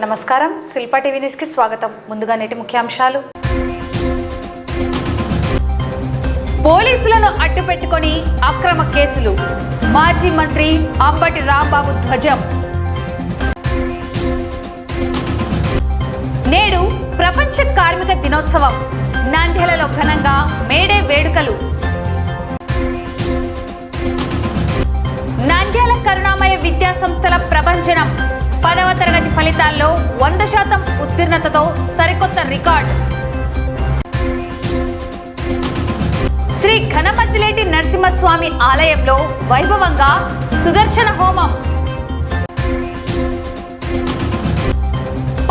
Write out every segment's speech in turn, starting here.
నమస్కారం. Shilpa TV news కి స్వాగతం. ముందుగా నేటి ముఖ్యాంశాలు. పోలీసులను అడ్డుపెట్టుకొని అక్రమ కేసులు. మాజీ మంత్రి అంబటి రాంబాబు ధ్వజం. నేడు ప్రపంచ కార్మిక దినోత్సవం. నంద్యాలలో ఘనంగా మేడే వేడుకలు. నంద్యాల కరుణామయ విద్యా సంస్థల ప్రభంజనం. 10వ తరగతి ఫలితాల్లో 100% ఉత్తీర్ణతతో సరికొత్త రికార్డ్. శ్రీ ఘనమద్దిలేటి నరసింహస్వామి ఆలయంలో వైభవంగా సుదర్శన హోమం.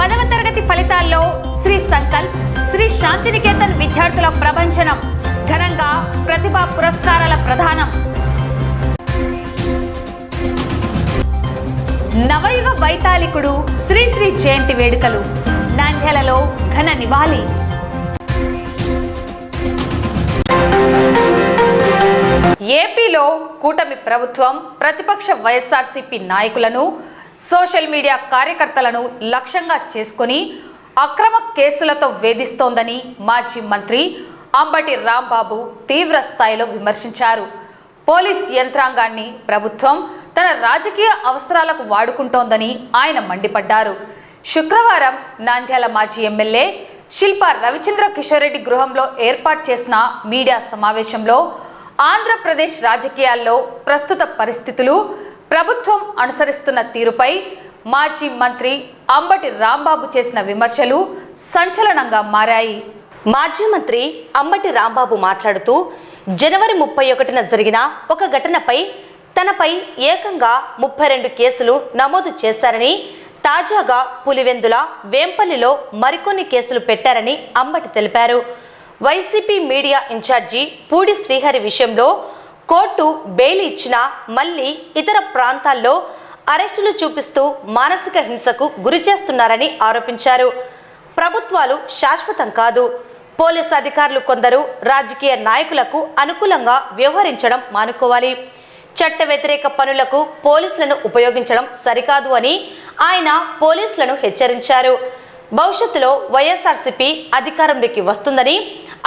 10వ తరగతి ఫలితాల్లో శ్రీ సంకల్ప్, శ్రీ శాంతినికేతన్ విద్యార్థుల ప్రభంజనం. ఘనంగా ప్రతిభా పురస్కారాల ప్రదానం. నవయుగ వైతాళికుడు శ్రీ శ్రీ జయంతి వేడుకలు. నంద్యాలలో ఘన నివాళి. ఏపీలో కూటమి ప్రభుత్వం ప్రతిపక్ష వైఎస్ఆర్సీపీ నాయకులను, సోషల్ మీడియా కార్యకర్తలను లక్ష్యంగా చేసుకుని అక్రమ కేసులతో వేధిస్తోందని మాజీ మంత్రి అంబటి రాంబాబు తీవ్ర స్థాయిలో విమర్శించారు. పోలీస్ యంత్రాంగాన్ని ప్రభుత్వం తన రాజకీయ అవసరాలకు వాడుకుంటోందని ఆయన మండిపడ్డారు. శుక్రవారం నంద్యాల మాజీ ఎమ్మెల్యే శిల్పా రవిచంద్ర కిషోర్ రెడ్డి గృహంలో ఏర్పాటు చేసిన మీడియా సమావేశంలో ఆంధ్రప్రదేశ్ రాజకీయాల్లో ప్రస్తుత పరిస్థితులు, ప్రభుత్వం అనుసరిస్తున్న తీరుపై మాజీ మంత్రి అంబటి రాంబాబు చేసిన విమర్శలు సంచలనంగా మారాయి. మాజీ మంత్రి అంబటి రాంబాబు మాట్లాడుతూ, జనవరి 31న జరిగిన ఒక ఘటనపై తనపై ఏకంగా 32 కేసులు నమోదు చేశారని, తాజాగా పులివెందుల, వేంపల్లిలో మరికొన్ని కేసులు పెట్టారని అంబటి తెలిపారు. YCP media in charge Pudi Srihari విషయంలో కోర్టు బెయిల్ ఇచ్చినా మళ్లీ ఇతర ప్రాంతాల్లో అరెస్టులు చూపిస్తూ మానసిక హింసకు గురి చేస్తున్నారని ఆరోపించారు. ప్రభుత్వాలు శాశ్వతం కాదు. పోలీసు అధికారులు కొందరు రాజకీయ నాయకులకు అనుకూలంగా వ్యవహరించడం మానుకోవాలి. చట్ట వ్యతిరేక పనులకు పోలీసులను ఉపయోగించడం సరికాదు అని ఆయన పోలీసులను హెచ్చరించారు. భవిష్యత్తులో వైఎస్ఆర్సీపీ అధికారంలోకి వస్తుందని,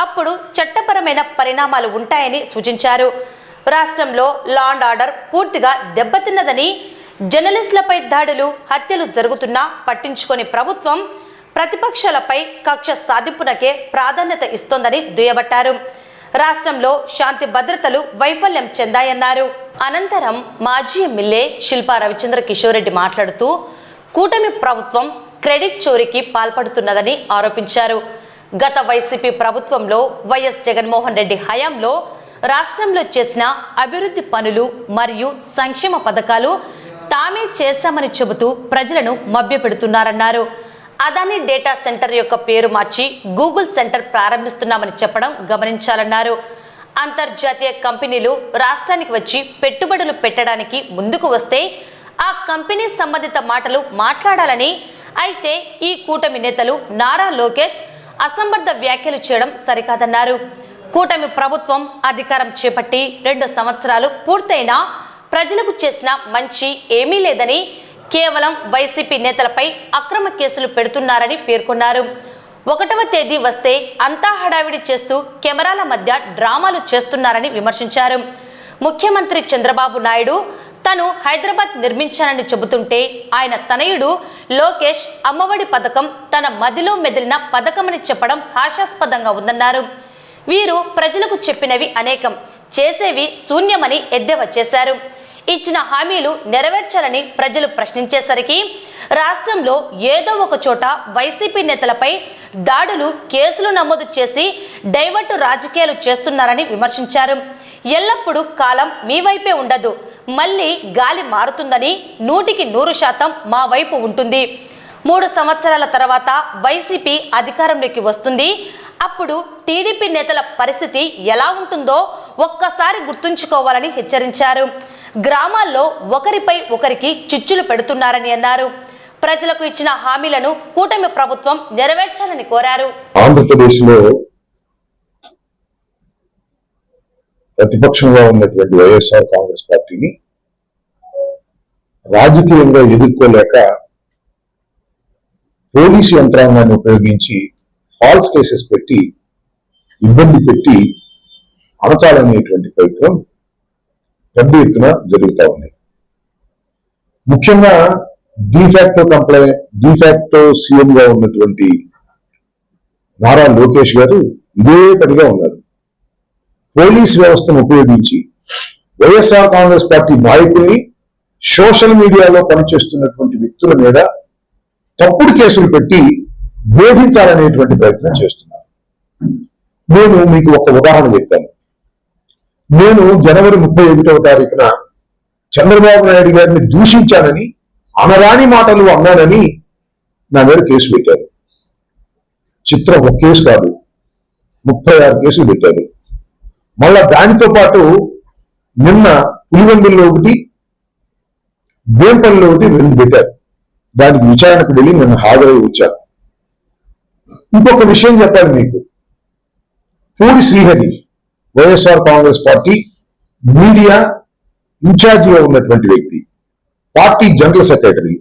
అప్పుడు చట్టపరమైన పరిణామాలు ఉంటాయని సూచించారు. రాష్ట్రంలో లా అండ్ ఆర్డర్ పూర్తిగా దెబ్బతిన్నదని, జర్నలిస్టులపై దాడులు, హత్యలు జరుగుతున్నా పట్టించుకొని ప్రభుత్వం ప్రతిపక్షాలపై కక్ష సాధింపునకే ప్రాధాన్యత ఇస్తోందని దుయ్యబట్టారు. రాష్ట్రంలో శాంతి భద్రతలు వైఫల్యం చెందాయన్నారు. అనంతరం మాజీ ఎమ్మెల్యే శిల్పా రవిచంద్ర కిషోర్ రెడ్డి మాట్లాడుతూ, కూటమి ప్రభుత్వం క్రెడిట్ చోరీకి పాల్పడుతున్నదని ఆరోపించారు. గత వైసీపీ ప్రభుత్వంలో వైఎస్ జగన్మోహన్ రెడ్డి హయాంలో రాష్ట్రంలో చేసిన అభివృద్ధి పనులు మరియు సంక్షేమ పథకాలు తామే చేశామని చెబుతూ ప్రజలను మభ్యపెడుతున్నారన్నారు. అదాని డేటా సెంటర్ యొక్క పేరు మార్చి గూగుల్ సెంటర్ ప్రారంభిస్తున్నామని చెప్పడం గమనించాలన్నారు. అంతర్జాతీయ కంపెనీలు రాష్ట్రానికి వచ్చి పెట్టుబడులు పెట్టడానికి ముందుకు వస్తే ఆ కంపెనీ సంబంధిత మాటలు మాట్లాడాలని, అయితే ఈ కూటమి నేతలు నారా లోకేష్ అసంబద్ధ వ్యాఖ్యలు చేయడం సరికాదన్నారు. కూటమి ప్రభుత్వం అధికారం చేపట్టి 2 సంవత్సరాలు పూర్తయినా ప్రజలకు చేసిన మంచి ఏమీ లేదని, కేవలం వైసీపీ నేతలపై అక్రమ కేసులు పెడుతున్నారని పేర్కొన్నారు. 1వ తేదీ వస్తే అంతా హడావిడి చేస్తూ కెమెరాల మధ్య డ్రామాలు చేస్తున్నారని విమర్శించారు. ముఖ్యమంత్రి చంద్రబాబు నాయుడు తను హైదరాబాద్ నిర్మించానని చెబుతుంటే, ఆయన తనయుడు లోకేష్ అమ్మఒడి పథకం తన మదిలో మెదిలిన పథకమని చెప్పడం హాస్యాస్పదంగా ఉందన్నారు. వీరు ప్రజలకు చెప్పినవి అనేకం, చేసేవి శూన్యమని ఎద్దేవా చేశారు. ఇచ్చిన హామీలు నెరవేర్చాలని ప్రజలు ప్రశ్నించేసరికి రాష్ట్రంలో ఏదో ఒక చోట వైసీపీ నేతలపై దాడులు, కేసులు నమోదు చేసి డైవర్టు రాజకీయాలు చేస్తున్నారని విమర్శించారు. ఎల్లప్పుడూ కాలం మీ వైపే ఉండదు, మళ్ళీ గాలి మారుతుందని, 100% మా వైపు ఉంటుంది. 3 సంవత్సరాల తర్వాత వైసీపీ అధికారంలోకి వస్తుంది. అప్పుడు టీడీపీ నేతల పరిస్థితి ఎలా ఉంటుందో ఒక్కసారి గుర్తుంచుకోవాలని హెచ్చరించారు. గ్రామాల్లో ఒకరిపై ఒకరికి చిచ్చులు పెడుతున్నారని అన్నారు. ప్రజలకు ఇచ్చిన హామీలను కూటమి ప్రభుత్వం నెరవేర్చాలని కోరారు. ఆంధ్రప్రదేశ్లో ప్రతిపక్షంగా ఉన్నటువంటి వైఎస్ఆర్ కాంగ్రెస్ పార్టీని రాజకీయంగా ఎదుర్కోలేక పోలీసు యంత్రాంగాన్ని ఉపయోగించి ఫాల్స్ కేసెస్ పెట్టి ఇబ్బంది పెట్టి అణచాలనేటువంటి ప్రయత్నం పెద్ద ఎత్తున జరుగుతూ ఉంది. ముఖ్యంగా డిఫాక్టో సీఎం గా ఉన్నటువంటి నారా లోకేష్ గారు ఇదే పనిగా ఉన్నారు. పోలీస్ వ్యవస్థను ఉపయోగించి వైఎస్ఆర్ కాంగ్రెస్ పార్టీ నాయకుల్ని, సోషల్ మీడియాలో పనిచేస్తున్నటువంటి వ్యక్తుల మీద తప్పుడు కేసులు పెట్టి వేధించాలనేటువంటి ప్రయత్నం చేస్తున్నారు. నేను మీకు ఒక ఉదాహరణ చెప్తాను. నేను జనవరి 31వ తారీఖున చంద్రబాబు నాయుడు గారిని దూషించానని, అనరాని మాటలు అన్నానని నా మీద కేసు పెట్టారు. చిత్రం ఒక కేసు కాదు, 36 కేసులు పెట్టారు. మళ్ళా దానితో పాటు నిన్న పులివెందుల్లో ఒకటి, వేంపల్లిలో ఒకటి 2 పెట్టారు. దానికి విచారణకు వెళ్ళి నిన్న హాజరై వచ్చాను. ఇంకొక విషయం చెప్పాలి మీకు. పూడి శ్రీహరి వైఎస్ఆర్ కాంగ్రెస్ పార్టీ మీడియా ఇన్ఛార్జిగా ఉన్నటువంటి వ్యక్తి, పార్టీ జనరల్ సెక్రటరీ.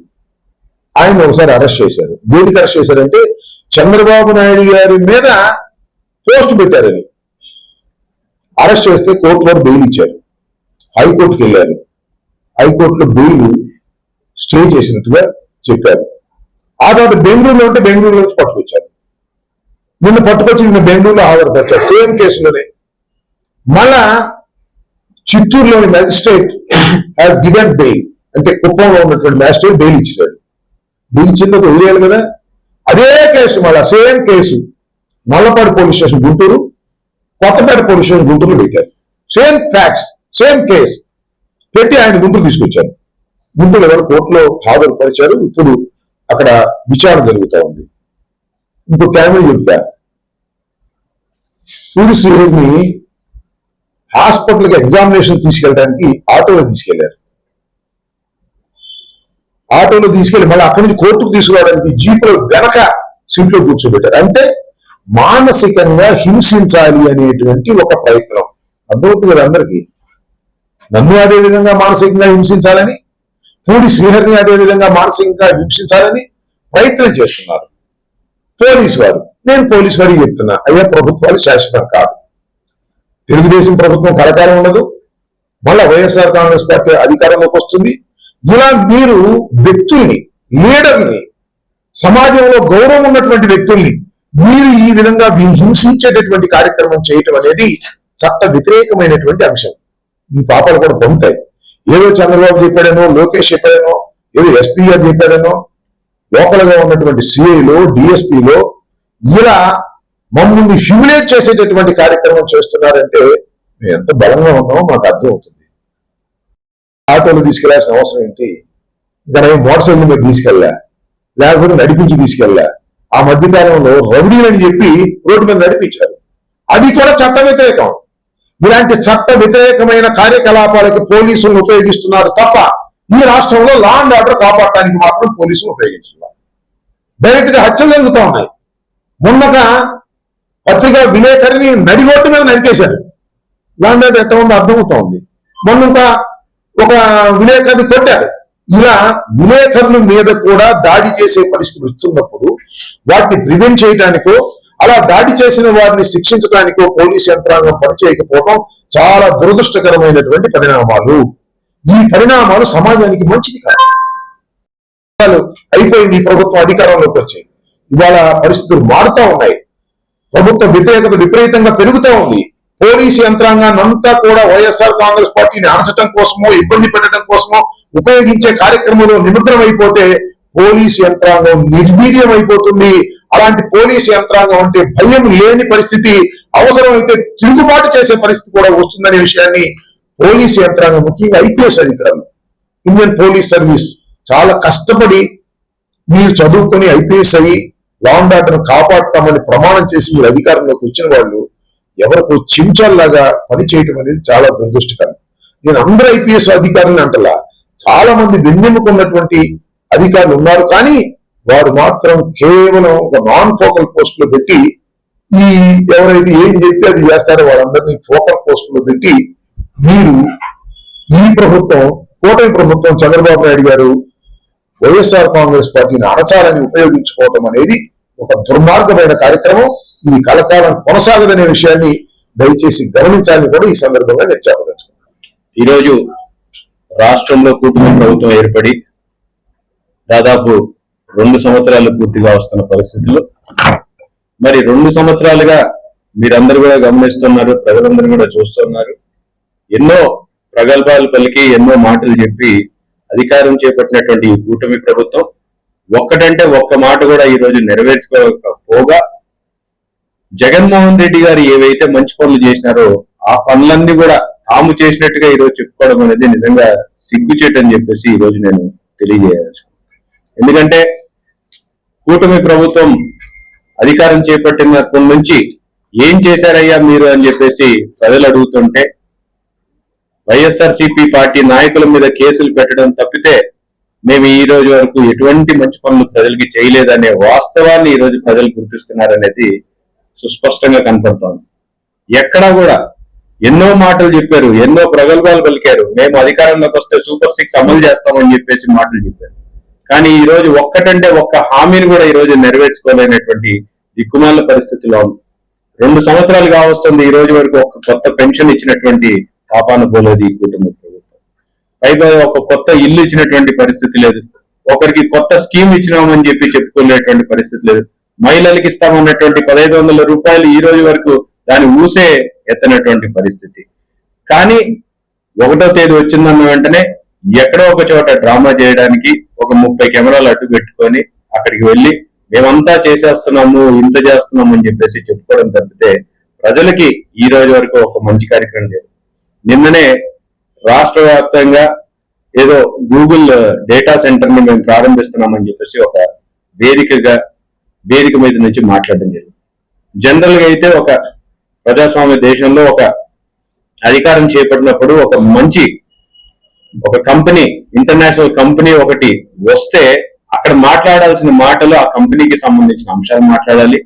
ఆయన ఒకసారి అరెస్ట్ చేశారు. దేనికి అరెస్ట్ చేశారంటే చంద్రబాబు నాయుడు గారి మీద పోస్ట్ పెట్టారని అరెస్ట్ చేస్తే కోర్టు వారు బెయిల్ ఇచ్చారు. హైకోర్టుకి వెళ్ళారు. హైకోర్టులో బెయిల్ స్టే చేసినట్టుగా చెప్పారు. ఆ తర్వాత బెంగళూరులో ఉంటే బెంగళూరులో నుంచి పట్టుకొచ్చారు. నిన్న పట్టుకొచ్చి నిన్న బెంగళూరులో ఆధారపరిచారు సేమ్ కేసులోనే. మళ్ళా చిత్తూరులోని మ్యాజిస్ట్రేట్ హ్యాస్ గివెన్ బెయిల్, అంటే కుప్పంలో ఉన్నటువంటి మ్యాజిస్ట్రేట్ బెయిల్ ఇచ్చాడు. బెయిల్ ఇచ్చింది వదిలేయాలి కదా. అదే కేసు మళ్ళా same case Nallapadu police station Guntur, Kothapeta police station గుంటూరులో పెట్టారు. సేమ్ ఫ్యాక్ట్స్, సేమ్ కేసు పెట్టి ఆయన గుంటూరు తీసుకొచ్చారు. గుంటూరు ఎవరు కోర్టులో హాజరుపరిచారు. ఇప్పుడు అక్కడ విచారణ జరుగుతూ ఉంది. ఇంకో క్యామెరా చెప్తా. పూరి శ్రీహరిని హాస్పిటల్కి ఎగ్జామినేషన్ తీసుకెళ్ళడానికి ఆటోలో తీసుకెళ్లారు. ఆటోలో తీసుకెళ్లి మళ్ళీ అక్కడి నుంచి కోర్టుకు తీసుకురావడానికి జీపులో వెనక సీట్లో కూర్చోబెట్టారు. అంటే మానసికంగా హింసించాలి అనేటువంటి ఒక ప్రయత్నం. అర్థమవుతుంది కదా అందరికీ. నన్ను అదే విధంగా మానసికంగా హింసించాలని, పూడి శ్రీహరిని అదే విధంగా మానసికంగా హింసించాలని ప్రయత్నం చేస్తున్నారు పోలీసు వారు. నేను పోలీసు వారికి చెప్తున్నా, అయ్యా ప్రభుత్వాలు శాశ్వతం కాదు. తెలుగుదేశం ప్రభుత్వం కలకాలం ఉండదు. మళ్ళా వైఎస్ఆర్ కాంగ్రెస్ పార్టీ అధికారంలోకి వస్తుంది. ఇలా మీరు వ్యక్తుల్ని, లీడర్ని, సమాజంలో గౌరవం ఉన్నటువంటి వ్యక్తుల్ని మీరు ఈ విధంగా హింసించేటటువంటి కార్యక్రమం చేయటం అనేది చట్ట వ్యతిరేకమైనటువంటి అంశం. మీ పాపాలు కూడా పొందుతాయి. ఏదో చంద్రబాబు చెప్పాడనో, లోకేష్ చెప్పాడనో, ఏదో ఎస్పీ గారు చెప్పాడనో, లోకల్ గా ఉన్నటువంటి సిఐలో, డిఎస్పీలో ఇలా మమ్మల్ని హ్యూమిలేట్ చేసేటటువంటి కార్యక్రమం చేస్తున్నారంటే మేము ఎంత బలంగా ఉన్నామో మాకు అర్థం అవుతుంది. ఆటోలు తీసుకెళ్లాల్సిన అవసరం ఏంటి? ఇంకా నేను మోటార్ సైకిల్ మీద తీసుకెళ్ళా, లేకపోతే నడిపించి తీసుకెళ్ళా. ఆ మధ్యకాలంలో రౌడీలని చెప్పి రోడ్డు మీద నడిపించారు. అది కూడా చట్ట వ్యతిరేకం. ఇలాంటి చట్ట వ్యతిరేకమైన కార్యకలాపాలకు పోలీసులను ఉపయోగిస్తున్నారు తప్ప ఈ రాష్ట్రంలో లా అండ్ ఆర్డర్ కాపాడటానికి మాత్రం పోలీసులు ఉపయోగించున్నారు. డైరెక్ట్ గా హత్యలు జరుగుతూ ఉన్నాయి. మొన్నగా పత్రికా విలేకరిని నడి రోడ్డు మీద నరికేశారు. లా అండ్ ఆర్డర్ ఎట్లా ఉందో అర్థమవుతా ఉంది. మొన్న ఒక విలేకరిని కొట్టారు. ఇలా విలేకరుల మీద కూడా దాడి చేసే పరిస్థితి వస్తున్నప్పుడు వాటిని ప్రివెంట్ చేయడానికో, అలా దాడి చేసిన వారిని శిక్షించడానికో పోలీసు యంత్రాంగం పనిచేయకపోవడం చాలా దురదృష్టకరమైనటువంటి పరిణామాలు. ఈ పరిణామాలు సమాజానికి మంచిది కాదు. అయిపోయింది ఈ ప్రభుత్వం అధికారంలోకి వచ్చి. ఇవాళ పరిస్థితులు మారుతూ ఉన్నాయి. ప్రభుత్వ వ్యతిరేకత విపరీతంగా పెరుగుతూ ఉంది. పోలీసు యంత్రాంగాన్ని అంతా కూడా వైఎస్ఆర్ కాంగ్రెస్ పార్టీని అణచటం కోసమో, ఇబ్బంది పెట్టడం కోసమో ఉపయోగించే కార్యక్రమంలో నిమగ్నం అయిపోతే పోలీసు యంత్రాంగం నిర్వీర్యం అయిపోతుంది. అలాంటి పోలీసు యంత్రాంగం అంటే భయం లేని పరిస్థితి, అవసరమైతే తిరుగుబాటు చేసే పరిస్థితి కూడా వస్తుందనే విషయాన్ని పోలీసు యంత్రాంగం, ముఖ్యంగా ఐపీఎస్ అధికారులు, ఇండియన్ పోలీస్ సర్వీస్ చాలా కష్టపడి మీరు చదువుకొని ఐపీఎస్ అయ్యి లా అండ్ ఆర్డర్ కాపాడతామని ప్రమాణం చేసి మీరు అధికారంలోకి వచ్చిన వాళ్ళు ఎవరికో చెంచాల్లాగా పనిచేయటం అనేది చాలా దురదృష్టకరం. నేను అందరూ ఐపీఎస్ అధికారులను అంటలా, చాలా మంది వెన్నెముకున్నటువంటి అధికారులు ఉన్నారు. కానీ వారు మాత్రం కేవలం ఒక నాన్ ఫోకల్ పోస్ట్ లో పెట్టి ఈ ఎవరైతే ఏం చెప్తే అది చేస్తారో వాళ్ళందరినీ ఫోకల్ పోస్ట్ లో పెట్టి మీరు ఈ ప్రభుత్వం, కూటమి ప్రభుత్వం, చంద్రబాబు నాయుడు గారు వైఎస్ఆర్ కాంగ్రెస్ పార్టీని అణచాలని ఉపయోగించుకోవటం అనేది ఒక దుర్మార్గమైన కార్యక్రమం. ఇది కలకాలం కొనసాగదనే విషయాన్ని దయచేసి గమనించాలని కూడా ఈ సందర్భంగా నేను చెప్పదలుచుకున్నాను. ఈరోజు రాష్ట్రంలో కూటమి ప్రభుత్వం ఏర్పడి దాదాపు 2 సంవత్సరాలు పూర్తిగా వస్తున్న పరిస్థితుల్లో మరి 2 సంవత్సరాలుగా మీరందరూ కూడా గమనిస్తున్నారు, ప్రజలందరూ కూడా చూస్తున్నారు. ఎన్నో ప్రగల్భాలు పలికి ఎన్నో మాటలు చెప్పి అధికారం చేపట్టినటువంటి ఈ కూటమి ప్రభుత్వం ఒక్కటంటే ఒక్క మాట కూడా ఈ రోజు నెరవేర్చుకోకపోగా జగన్మోహన్ రెడ్డి గారు ఏవైతే మంచి పనులు చేసినారో ఆ పనులన్నీ కూడా తాము చేసినట్టుగా ఈ రోజు చెప్పుకోవడం అనేది నిజంగా సిగ్గుచేటు అని చెప్పేసి ఈ రోజు నేను తెలియజేయవచ్చు. ఎందుకంటే కూటమి ప్రభుత్వం అధికారం చేపట్టినప్పటి నుంచి ఏం చేశారయ్యా మీరు అని చెప్పేసి ప్రజలు అడుగుతుంటే వైఎస్ఆర్సీపీ పార్టీ నాయకుల మీద కేసులు పెట్టడం తప్పితే మేము ఈ రోజు వరకు ఎటువంటి మంచి పనులు ప్రజలకి చేయలేదనే వాస్తవాన్ని ఈ రోజు ప్రజలు గుర్తిస్తున్నారనేది సుస్పష్టంగా కనపడుతోంది. ఎక్కడా కూడా ఎన్నో మాటలు చెప్పారు, ఎన్నో ప్రగల్భాలు పలికారు, మేము అధికారంలోకి వస్తే సూపర్ 6 అమలు చేస్తామని చెప్పేసి మాటలు చెప్పారు. కానీ ఈ రోజు ఒక్కటంటే ఒక్క హామీని కూడా ఈ రోజు నెరవేర్చుకోలేనటువంటి దిక్కుమాల పరిస్థితిలో ఉంది. 2 సంవత్సరాలు కావస్తుంది ఈ రోజు వరకు ఒక కొత్త పెన్షన్ ఇచ్చినటువంటి పాపాన పోలేదు ఈ కుటుంబ ప్రభుత్వం. పైగా ఒక కొత్త ఇల్లు ఇచ్చినటువంటి పరిస్థితి లేదు, ఒకరికి కొత్త స్కీమ్ ఇచ్చినామని చెప్పి చెప్పుకునేటువంటి పరిస్థితి లేదు. మహిళలకి ఇస్తామన్నటువంటి 1500 రూపాయలు ఈ రోజు వరకు దాని ఊసే ఎత్తనటువంటి పరిస్థితి. కానీ 1వ తేదీ వచ్చిందన్న వెంటనే ఎక్కడో ఒక చోట డ్రామా చేయడానికి ఒక 30 కెమెరాలు అడ్డు పెట్టుకొని అక్కడికి వెళ్ళి మేమంతా చేసేస్తున్నాము, ఇంత చేస్తున్నాము అని చెప్పేసి చెప్పుకోవడం తప్పితే ప్రజలకి ఈ రోజు వరకు ఒక మంచి కార్యక్రమం లేదు. నిన్ననే రాష్ట్ర వ్యాప్తంగా ఏదో గూగుల్ డేటా సెంటర్ ని మేము ప్రారంభిస్తున్నామని చెప్పేసి ఒక వేదిక మీద నుంచి మాట్లాడడం జరిగింది. జనరల్ గా అయితే ఒక ప్రజాస్వామ్య దేశంలో ఒక అధికారం చేపట్టినప్పుడు ఒక కంపెనీ, ఇంటర్నేషనల్ కంపెనీ ఒకటి వస్తే అక్కడ మాట్లాడాల్సిన మాటలు ఆ కంపెనీకి సంబంధించిన అంశాలు మాట్లాడాలి,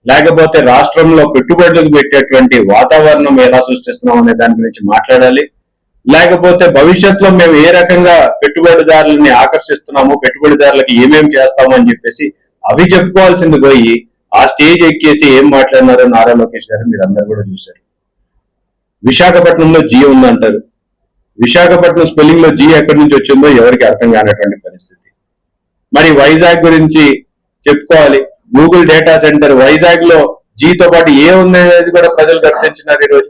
లేకపోతే రాష్ట్రంలో పెట్టుబడులకు పెట్టేటువంటి వాతావరణం ఎలా సృష్టిస్తున్నాం అనే దాని గురించి మాట్లాడాలి, లేకపోతే భవిష్యత్తులో మేము ఏ రకంగా పెట్టుబడిదారులని ఆకర్షిస్తున్నాము, పెట్టుబడిదారులకి ఏమేమి చేస్తాము అని చెప్పేసి అవి చెప్పుకోవాల్సింది పోయి ఆ స్టేజ్ ఎక్కేసి ఏం మాట్లాడినారో నారా లోకేష్ గారు మీరు అందరు కూడా చూశారు. విశాఖపట్నంలో జీ ఉందంటారు, విశాఖపట్నం స్పెల్లింగ్ లో జీ ఎక్కడి నుంచి వచ్చిందో ఎవరికి అర్థం కానటువంటి పరిస్థితి. మరి వైజాగ్ గురించి చెప్పుకోవాలి, గూగుల్ డేటా సెంటర్ వైజాగ్ లో జీతో పాటు ఏ ఉందనేది కూడా ప్రజలు గుర్తించినారు.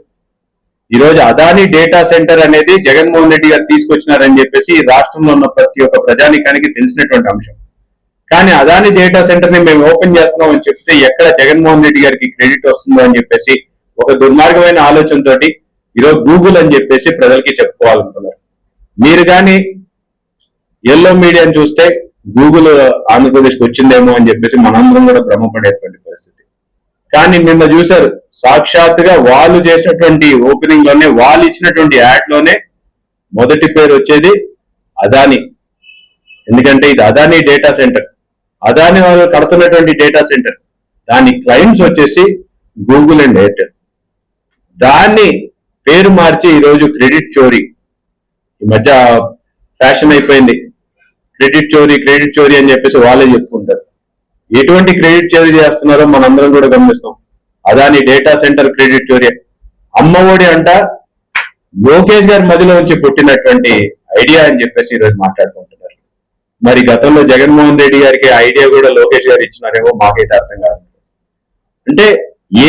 ఈ రోజు అదానీ డేటా సెంటర్ అనేది జగన్మోహన్ రెడ్డి గారు తీసుకొచ్చినారని చెప్పేసి రాష్ట్రంలో ఉన్న ప్రతి ఒక్క ప్రజానికానికి తెలిసినటువంటి అంశం. కానీ అదానీ డేటా సెంటర్ ని మేము ఓపెన్ చేస్తున్నాం అని చెప్తే ఎక్కడ జగన్మోహన్ రెడ్డి గారికి క్రెడిట్ వస్తుందో అని చెప్పేసి ఒక దుర్మార్గమైన ఆలోచనతోటి ఈరోజు గూగుల్ అని చెప్పేసి ప్రజలకి చెప్పుకోవాలనుకున్నారు. మీరు కానీ ఎల్లో మీడియాని చూస్తే గూగుల్ ఆంధ్రప్రదేశ్కి వచ్చిందేమో అని చెప్పేసి మనందరం కూడా భ్రమపడేటువంటి పరిస్థితి. కానీ నిన్న చూశారు, సాక్షాత్తుగా వాళ్ళు చేసినటువంటి ఓపెనింగ్ లోనే, వాళ్ళు ఇచ్చినటువంటి యాడ్ లోనే మొదటి పేరు వచ్చేది అదానీ. ఎందుకంటే ఇది అదానీ డేటా సెంటర్, అదానీ వాళ్ళు కడుతున్నటువంటి డేటా సెంటర్, దాని క్లయింట్స్ వచ్చేసి గూగుల్ అండ్ ఎయిర్టెల్. దాన్ని పేరు మార్చి ఈరోజు క్రెడిట్ చోరీ, ఈ మధ్య ఫ్యాషన్ అయిపోయింది క్రెడిట్ చోరీ అని చెప్పేసి వాళ్ళే చెప్పుకుంటారు. ఎటువంటి క్రెడిట్ చోరీ చేస్తున్నారో మనందరం కూడా గమనిస్తాం. అదాని డేటా సెంటర్ క్రెడిట్ చోరీ. అమ్మఒడి అంట లోకేష్ గారి మధ్యలో నుంచి పుట్టినటువంటి ఐడియా అని చెప్పేసి ఈరోజు మాట్లాడుకుంటున్నారు. మరి గతంలో జగన్మోహన్ రెడ్డి గారికి ఐడియా కూడా లోకేష్ గారు ఇచ్చినారేమో మాకైతే అర్థం కాదు. అంటే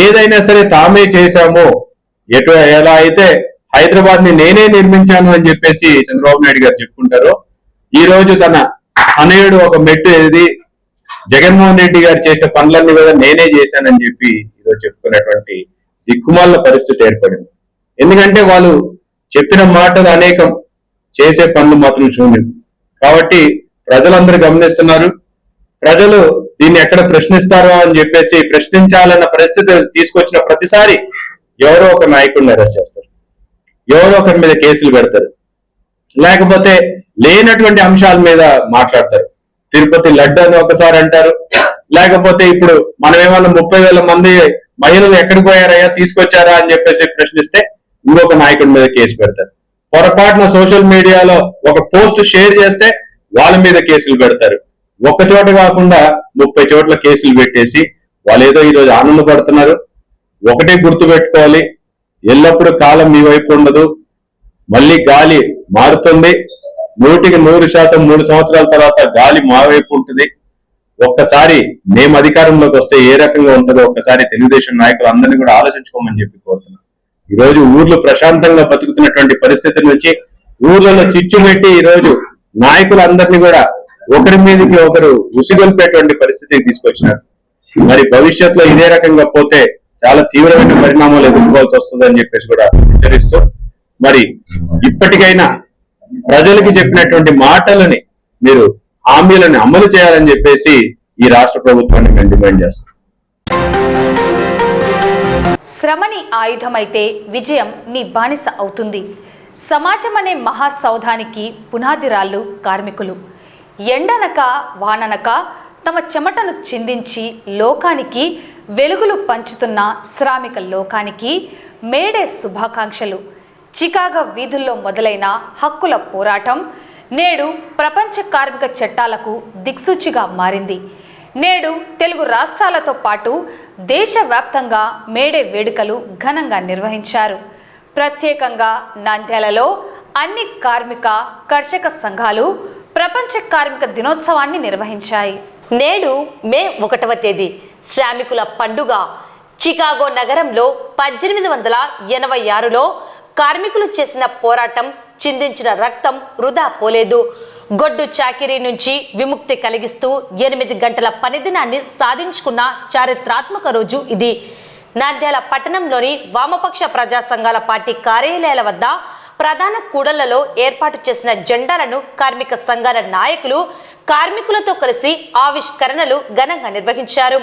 ఏదైనా సరే తామే చేశామో, ఎలా అయితే హైదరాబాద్ ని నేనే నిర్మించాను అని చెప్పేసి చంద్రబాబు నాయుడు గారు చెప్పుకుంటారో, ఈ రోజు తన అనయుడు ఒక మెట్టు ఏది జగన్మోహన్ రెడ్డి గారు చేసిన పనులన్నీ కూడా నేనే చేశానని చెప్పి ఈరోజు చెప్పుకునేటువంటి దిక్కుమాల పరిస్థితి ఏర్పడింది. ఎందుకంటే వాళ్ళు చెప్పిన మాటలు అనేకం, చేసే పనులు మాత్రం శూన్యం. కాబట్టి ప్రజలందరూ గమనిస్తున్నారు. ప్రజలు దీన్ని ఎక్కడ ప్రశ్నిస్తారో అని చెప్పేసి ప్రశ్నించాలన్న పరిస్థితి తీసుకొచ్చిన ప్రతిసారి ఎవరో ఒక నాయకుడిని అరెస్ట్ చేస్తారు, ఎవరో ఒకరి మీద కేసులు పెడతారు, లేకపోతే లేనటువంటి అంశాల మీద మాట్లాడతారు. తిరుపతి లడ్డు అని ఒకసారి అంటారు, లేకపోతే ఇప్పుడు మనం ఏమన్నా 30,000 మంది మహిళలు ఎక్కడికి పోయారయ్యా, తీసుకొచ్చారా అని చెప్పేసి ప్రశ్నిస్తే ఇంకొక నాయకుడి మీద కేసు పెడతారు. పొరపాటున సోషల్ మీడియాలో ఒక పోస్ట్ షేర్ చేస్తే వాళ్ళ మీద కేసులు పెడతారు. ఒక్క చోట కాకుండా 30 చోట్ల కేసులు పెట్టేసి వాళ్ళు ఏదో ఈరోజు ఆనందపడుతున్నారు. ఒకటే గుర్తు పెట్టుకోవాలి, ఎల్లప్పుడూ కాలం మీ వైపు ఉండదు. మళ్ళీ గాలి మారుతుంది. 100% 3 సంవత్సరాల తర్వాత గాలి మా వైపు ఉంటుంది. ఒక్కసారి మేము అధికారంలోకి వస్తే ఏ రకంగా ఉంటుందో ఒక్కసారి తెలుగుదేశం నాయకులు అందరినీ కూడా ఆలోచించుకోమని చెప్పి కోరుతున్నాం. ఈ రోజు ఊర్లు ప్రశాంతంగా బతుకుతున్నటువంటి పరిస్థితుల నుంచి ఊర్లలో చిచ్చు పెట్టి ఈ రోజు నాయకులందరినీ కూడా ఒకరి మీదకి ఒకరు ఉసిగొల్పేటువంటి పరిస్థితికి తీసుకొచ్చినారు. మరి భవిష్యత్తులో ఇదే రకంగా పోతే చాలా తీవ్రమైన పరిణామాలు ఎదుర్కోవాల్సి వస్తుందని చెప్పేసి కూడా హెచ్చరిస్తూ, మరి ఇప్పటికైనా ప్రజలకి చెప్పినటువంటి మాటలని మీరు హామీలను అమలు చేయాలని చెప్పేసి ఈ రాష్ట్ర ప్రభుత్వాన్ని మేము డిమాండ్ చేస్తాం. శ్రమని ఆయుధమైతే విజయం నీ బానిస అవుతుంది. సమాజం అనే మహాసౌధానికి పునాది రాళ్ళు కార్మికులు. ఎండనక వాననక తమ చెమటను చిందించి లోకానికి వెలుగులు పంచుతున్న శ్రామిక లోకానికి మేడే శుభాకాంక్షలు. చికాగో వీధుల్లో మొదలైన హక్కుల పోరాటం నేడు ప్రపంచ కార్మిక చట్టాలకు దిక్సూచిగా మారింది. నేడు తెలుగు రాష్ట్రాలతో పాటు దేశవ్యాప్తంగా మేడే వేడుకలు ఘనంగా నిర్వహించారు. ప్రత్యేకంగా నంద్యాలలో అన్ని కార్మిక కర్షక సంఘాలు ప్రపంచ కార్మిక దినోత్సవాన్ని నిర్వహించాయి. నేడు మే 1వ తేదీ శ్రామికుల పండుగ. చికాగో నగరంలో 1886లో కార్మికులు చేసిన పోరాటం, చిందించిన రక్తం వృధా పోలేదు. గొడ్డు చాకిరీ నుంచి విముక్తి కలిగిస్తూ 8 గంటల పనిదినాన్ని సాధించుకున్న చారిత్రాత్మక రోజు ఇది. నంద్యాల పట్టణంలోని వామపక్ష ప్రజా సంఘాల పార్టీ కార్యాలయాల వద్ద ప్రధాన కూడళ్లలో ఏర్పాటు చేసిన జెండాలను కార్మిక సంఘాల నాయకులు కార్మికులతో కలిసి ఆవిష్కరణలు ఘనంగా నిర్వహించారు.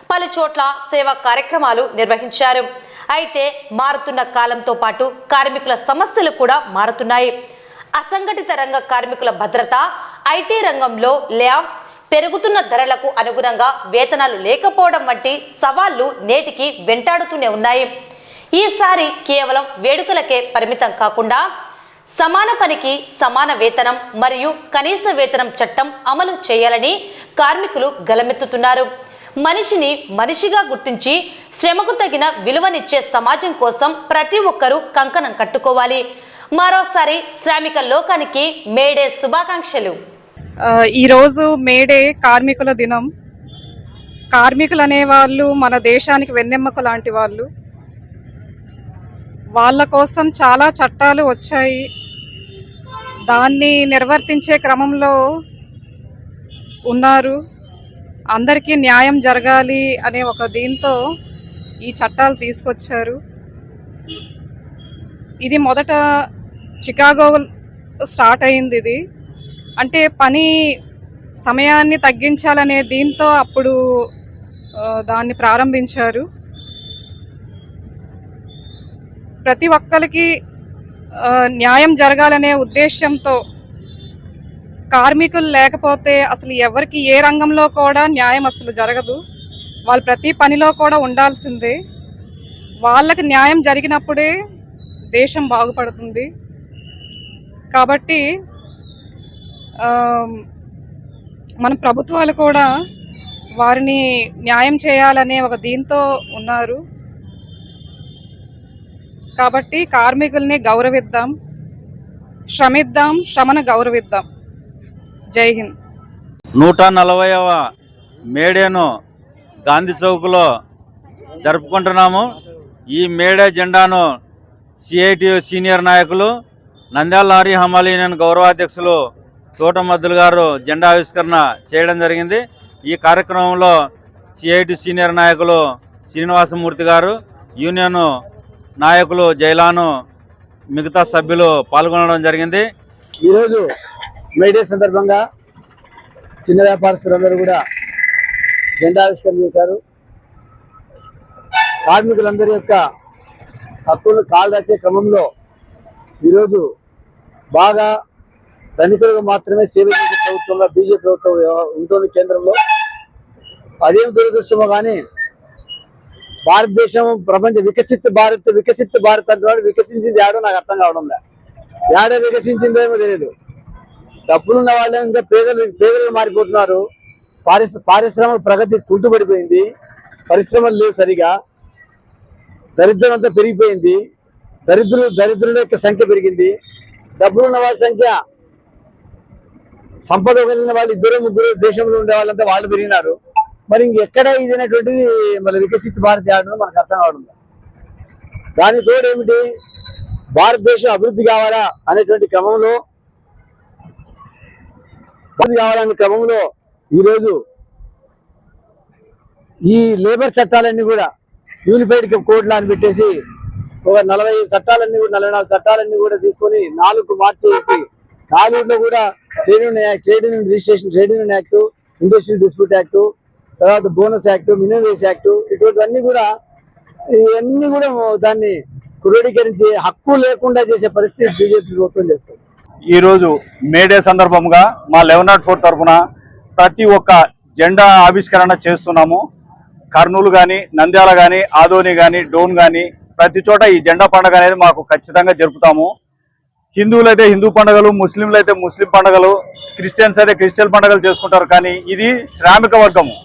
పలు చోట్ల సేవా కార్యక్రమాలు నిర్వహించారు. అయితే మారుతున్న కాలంతో పాటు కార్మికుల సమస్యలు కూడా మారుతున్నాయి. అసంఘటిత రంగ కార్మికుల భద్రత, ఐటీ రంగంలో లేఆఫ్స్, పెరుగుతున్న ధరలకు అనుగుణంగా వేతనాలు లేకపోవడం వంటి సవాళ్లు నేటికి వెంటాడుతూనే ఉన్నాయి. ఈసారి కేవలం వేడుకలకే పరిమితం కాకుండా సమాన పనికి సమాన వేతనం మరియు కనీస వేతనం చట్టం అమలు చేయాలని కార్మికులు గలమెత్తుతున్నారు. మనిషిని మనిషిగా గుర్తించి శ్రమకు తగిన విలువనిచ్చే సమాజం కోసం ప్రతి ఒక్కరూ కంకణం కట్టుకోవాలి. మరోసారి శ్రామిక లోకానికి మేడే శుభాకాంక్షలు. ఈరోజు మేడే కార్మికుల దినం. కార్మికులు అనేవాళ్ళు మన దేశానికి వెన్నెమ్మక లాంటి వాళ్ళు. వాళ్ళ కోసం చాలా చట్టాలు వచ్చాయి. దాన్ని నిర్వర్తించే క్రమంలో ఉన్నారు. అందరికీ న్యాయం జరగాలి అనే ఒక దీంతో ఈ చట్టాలు తీసుకొచ్చారు. ఇది మొదట చికాగో స్టార్ట్ అయింది. ఇది అంటే పని సమయాన్ని తగ్గించాలనే దీంతో అప్పుడు దాన్ని ప్రారంభించారు. ప్రతి ఒక్కరికి న్యాయం జరగాలనే ఉద్దేశంతో కార్మికులు లేకపోతే అసలు ఎవరికి ఏ రంగంలో కూడా న్యాయం అసలు జరగదు. వాళ్ళు ప్రతి పనిలో కూడా ఉండాల్సిందే. వాళ్ళకి న్యాయం జరిగినప్పుడే దేశం బాగుపడుతుంది. కాబట్టి మన ప్రభుత్వాలు కూడా వారిని న్యాయం చేయాలనే ఒక దీంతో ఉన్నారు. కాబట్టి కార్మికుల్ని గౌరవిద్దాం, శ్రమిద్దాం, శ్రమను గౌరవిద్దాం. జై హింద్. 140వ మేడేను గాంధీ చౌక్లో జరుపుకుంటున్నాము. ఈ మేడే జెండాను సిఐటియు సీనియర్ నాయకులు నంద్యాల లారీ హమాలీ యూనియన్ గౌరవాధ్యక్షులు తోటమద్దులు గారు జెండా ఆవిష్కరణ చేయడం జరిగింది. ఈ కార్యక్రమంలో సిఐటియు సీనియర్ నాయకులు శ్రీనివాసమూర్తి గారు, యూనియన్ నాయకులు జైలాను, మిగతా సభ్యులు పాల్గొనడం జరిగింది. ఈరోజు మేడే సందర్భంగా చిన్న వ్యాపారస్తులందరూ కూడా జెండా ఆవిష్కరణ చేశారు. కార్మికులందరి యొక్క హక్కులను కాలరాచే క్రమంలో ఈరోజు బాగా ధనికులకు మాత్రమే సేవ చేసే ప్రభుత్వంగా బీజేపీ ప్రభుత్వం ఉంటుంది కేంద్రంలో. అదేం దురదృష్టమో కానీ భారతదేశం ప్రపంచ వికసిత్ భారత్ అంటే వికసించింది ఏడో నాకు అర్థం కావడం లే. ఏడో వికసించిందేమో తెలియదు. డబ్బులున్న వాళ్ళే ఇంకా పేదలు మారిపోతున్నారు. పారిశ్రామిక ప్రగతి కుంటుపడిపోయింది, పరిశ్రమలు లేవు సరిగా, దరిద్రం అంతా పెరిగిపోయింది, దరిద్రుల యొక్క సంఖ్య పెరిగింది, డబ్బులున్న వాళ్ళ సంఖ్య, సంపద కలిగిన వాళ్ళు 2-3 దేశంలో ఉండే వాళ్ళంతా వాళ్ళు పెరిగినారు. మరి ఇంకెక్కడ ఇది అనేటువంటిది మన వికసిత భారత్ ఆడడం మనకు అర్థం కావడం. దాని తోడు ఏమిటి, భారతదేశం అభివృద్ధి కావాలా అనేటువంటి క్రమంలో ఈరోజు ఈ లేబర్ చట్టాలన్నీ కూడా యూనిఫైడ్ కోడ్ లా అని పెట్టేసి ఒక 45 చట్టాలన్నీ కూడా 44 చట్టాలన్నీ కూడా తీసుకొని 4 మార్చేసి 4లో కూడా trade union registration, trade union act, industrial dispute act, తర్వాత bonus act, minimum wage act, ఇటువంటివన్నీ కూడా ఇవన్నీ కూడా దాన్ని క్రోడీకరించి హక్కు లేకుండా చేసే పరిస్థితి బీజేపీ ప్రభుత్వం చేస్తుంది. ఈ రోజు మేడే సందర్భంగా మా 1104 తరఫున ప్రతి ఒక్క జెండా ఆవిష్కరణ చేస్తున్నాము. కర్నూలు కానీ, నంద్యాల కానీ, ఆదోని కానీ, డోన్ కానీ ప్రతి చోట ఈ జెండా పండుగ అనేది మాకు ఖచ్చితంగా జరుపుతాము. హిందువులు అయితే హిందూ పండుగలు, ముస్లింలు అయితే ముస్లిం పండుగలు, క్రిస్టియన్స్ అయితే క్రిస్టియన్ పండుగలు చేసుకుంటారు. కానీ ఇది శ్రామిక వర్గము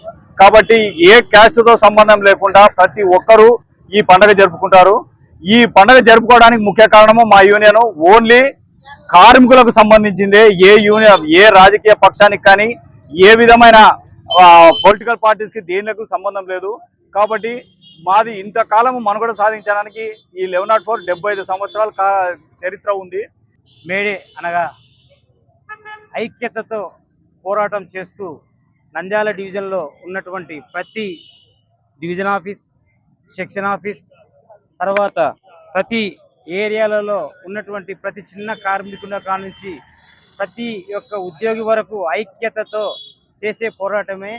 కాబట్టి ఏ క్యాస్ట్తో సంబంధం లేకుండా ప్రతి ఒక్కరూ ఈ పండుగ జరుపుకుంటారు. ఈ పండుగ జరుపుకోవడానికి ముఖ్య కారణము మా యూనియన్ ఓన్లీ కార్మికులకు సంబంధించిందే. ఏ యూనియన్, ఏ రాజకీయ పక్షానికి కానీ, ఏ విధమైన పొలిటికల్ పార్టీస్ కి దేనికి సంబంధం లేదు. కాబట్టి మాది ఇంతకాలం మనుగడ సాధించడానికి ఈ 1104 75 సంవత్సరాల చరిత్ర ఉంది. మేడే అనగా ఐక్యతతో పోరాటం చేస్తూ నంద్యాల డివిజన్లో ఉన్నటువంటి ప్రతి డివిజన్ ఆఫీస్, సెక్షన్ ఆఫీస్, తర్వాత ప్రతి ఏరియాలలో ఉన్నటువంటి ప్రతి చిన్న కార్మికుల కానుంచి ప్రతి ఒక్క ఉద్యోగి వరకు ఐక్యతతో చేసే పోరాటమే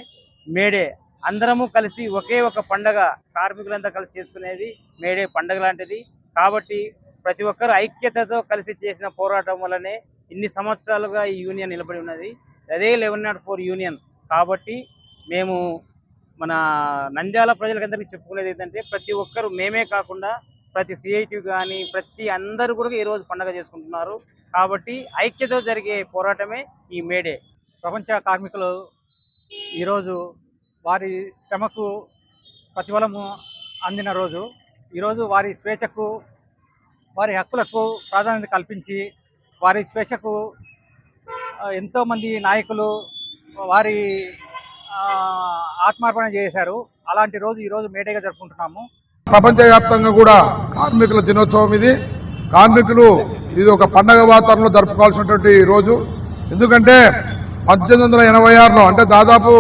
మేడే. అందరము కలిసి ఒకే ఒక పండగ, కార్మికులంతా కలిసి చేసుకునేది మేడే పండగ లాంటిది. కాబట్టి ప్రతి ఒక్కరు ఐక్యతతో కలిసి చేసిన పోరాటం వల్లనే ఇన్ని సంవత్సరాలుగా ఈ యూనియన్ నిలబడి ఉన్నది. అదే 1104 యూనియన్. కాబట్టి మేము మన నంద్యాల ప్రజలకందరికీ చెప్పుకునేది ఏంటంటే ప్రతి ఒక్కరు, మేమే కాకుండా ప్రతి సిఐటి కానీ ప్రతి అందరూ కూడా ఈరోజు పండుగ చేసుకుంటున్నారు. కాబట్టి ఐక్యతతో జరిగే పోరాటమే ఈ మేడే. ప్రపంచ కార్మికులు ఈరోజు వారి శ్రమకు ప్రతిఫలము అందిన రోజు. ఈరోజు వారి స్వేచ్ఛకు, వారి హక్కులకు ప్రాధాన్యత కల్పించి వారి స్వేచ్ఛకు ఎంతోమంది నాయకులు వారి ఆత్మార్పణ చేశారు. అలాంటి రోజు ఈరోజు మేడేగా జరుపుకుంటున్నాము. ప్రపంచవ్యాప్తంగా కూడా కార్మికుల దినోత్సవం ఇది. కార్మికులు ఇది ఒక పండగ వాతావరణంలో జరుపుకోవాల్సినటువంటి రోజు. ఎందుకంటే 1886లో అంటే దాదాపు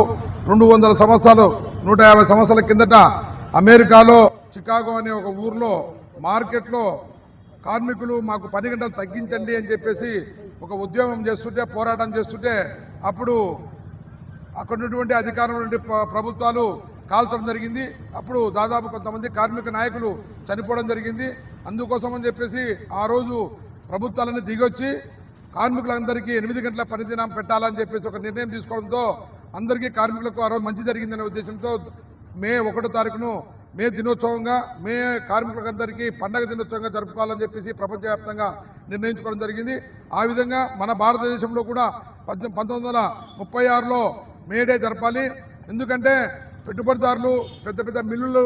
200 సంవత్సరాలు 150 సంవత్సరాల కిందట అమెరికాలో చికాగో అనే ఒక ఊర్లో మార్కెట్లో కార్మికులు మాకు 10 గంటలు తగ్గించండి అని చెప్పేసి ఒక ఉద్యమం చేస్తుంటే, పోరాటం చేస్తుంటే అప్పుడు అక్కడ ఉన్నటువంటి అధికారంలో నుండి ప్రభుత్వాలు కాల్చడం జరిగింది. అప్పుడు దాదాపు కొంతమంది కార్మిక నాయకులు చనిపోవడం జరిగింది. అందుకోసం అని చెప్పేసి ఆ రోజు ప్రభుత్వాలన్నీ దిగొచ్చి కార్మికులందరికీ 8 గంటల పనిదినం పెట్టాలని చెప్పేసి ఒక నిర్ణయం తీసుకోవడంతో అందరికీ కార్మికులకు ఆ రోజు మంచి జరిగిందనే ఉద్దేశంతో మే 1వ తారీఖును మే దినోత్సవంగా, మే కార్మికులందరికీ పండగ దినోత్సవంగా జరుపుకోవాలని చెప్పేసి ప్రపంచవ్యాప్తంగా నిర్ణయించుకోవడం జరిగింది. ఆ విధంగా మన భారతదేశంలో కూడా 1936లో మేడే జరపాలి. ఎందుకంటే పెట్టుబడిదారులు, పెద్ద పెద్ద మిల్లులు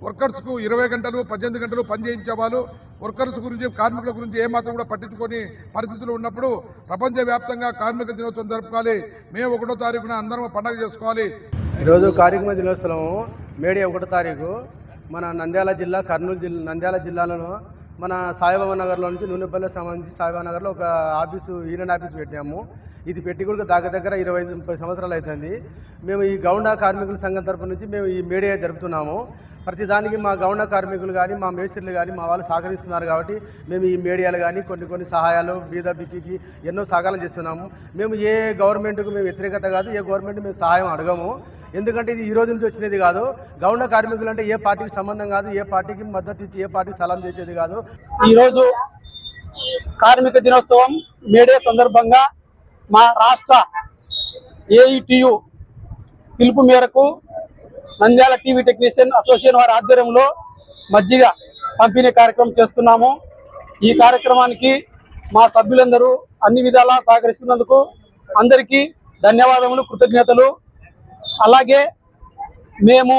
వర్కర్స్కు 20 గంటలు 18 గంటలు పని చేయించేవాళ్ళు. వర్కర్స్ గురించి, కార్మికుల గురించి ఏమాత్రం కూడా పట్టించుకొని పరిస్థితులు ఉన్నప్పుడు ప్రపంచవ్యాప్తంగా కార్మిక దినోత్సవం జరుపుకోవాలి. మే 1వ తారీఖున అందరం పండుగ చేసుకోవాలి. ఈరోజు కార్మిక దినోత్సవం మే 1వ తారీఖు మన నంద్యాల జిల్లా, నంద్యాల జిల్లాలో మన సాయిబాబా నగర్లో నుంచి నూనెపల్లి సంబంధించి సాయిబాబా నగర్లో ఒక ఆఫీసు, యూనియన్ ఆఫీస్ పెట్టాము. ఇది పెట్టి కూడా దగ్గర 20-30 సంవత్సరాలు అవుతుంది. మేము ఈ గౌండా కార్మికుల సంఘం తరపు నుంచి మేము ఈ మేడే జరుపుతున్నాము. ప్రతిదానికి మా గౌండా కార్మికులు కానీ, మా మేస్త్రీలు కానీ మా వాళ్ళు సహకరిస్తున్నారు. కాబట్టి మేము ఈ మీడియాలు కానీ కొన్ని సహాయాలు బీద బిక్కికి ఎన్నో సహకారం చేస్తున్నాము. మేము ఏ గవర్నమెంట్కు మేము వ్యతిరేకత కాదు, ఏ గవర్నమెంట్ మేము సహాయం అడగము. ఎందుకంటే ఇది ఈ రోజు నుంచి వచ్చినది కాదు. గౌండా కార్మికులు అంటే ఏ పార్టీకి సంబంధం కాదు, ఏ పార్టీకి మద్దతు ఇచ్చి ఏ పార్టీకి సలాం చేసేది కాదు. ఈరోజు కార్మిక దినోత్సవం మేడే సందర్భంగా మా రాష్ట్ర ఏఈటియు పిలుపు మేరకు నంద్యాల టీవీ టెక్నీషియన్ అసోసియేషన్ వారి ఆధ్వర్యంలో మజ్జిగ పంపిణీ కార్యక్రమం చేస్తున్నాము. ఈ కార్యక్రమానికి మా సభ్యులందరూ అన్ని విధాలా సహకరిస్తున్నందుకు అందరికీ ధన్యవాదములు, కృతజ్ఞతలు. అలాగే మేము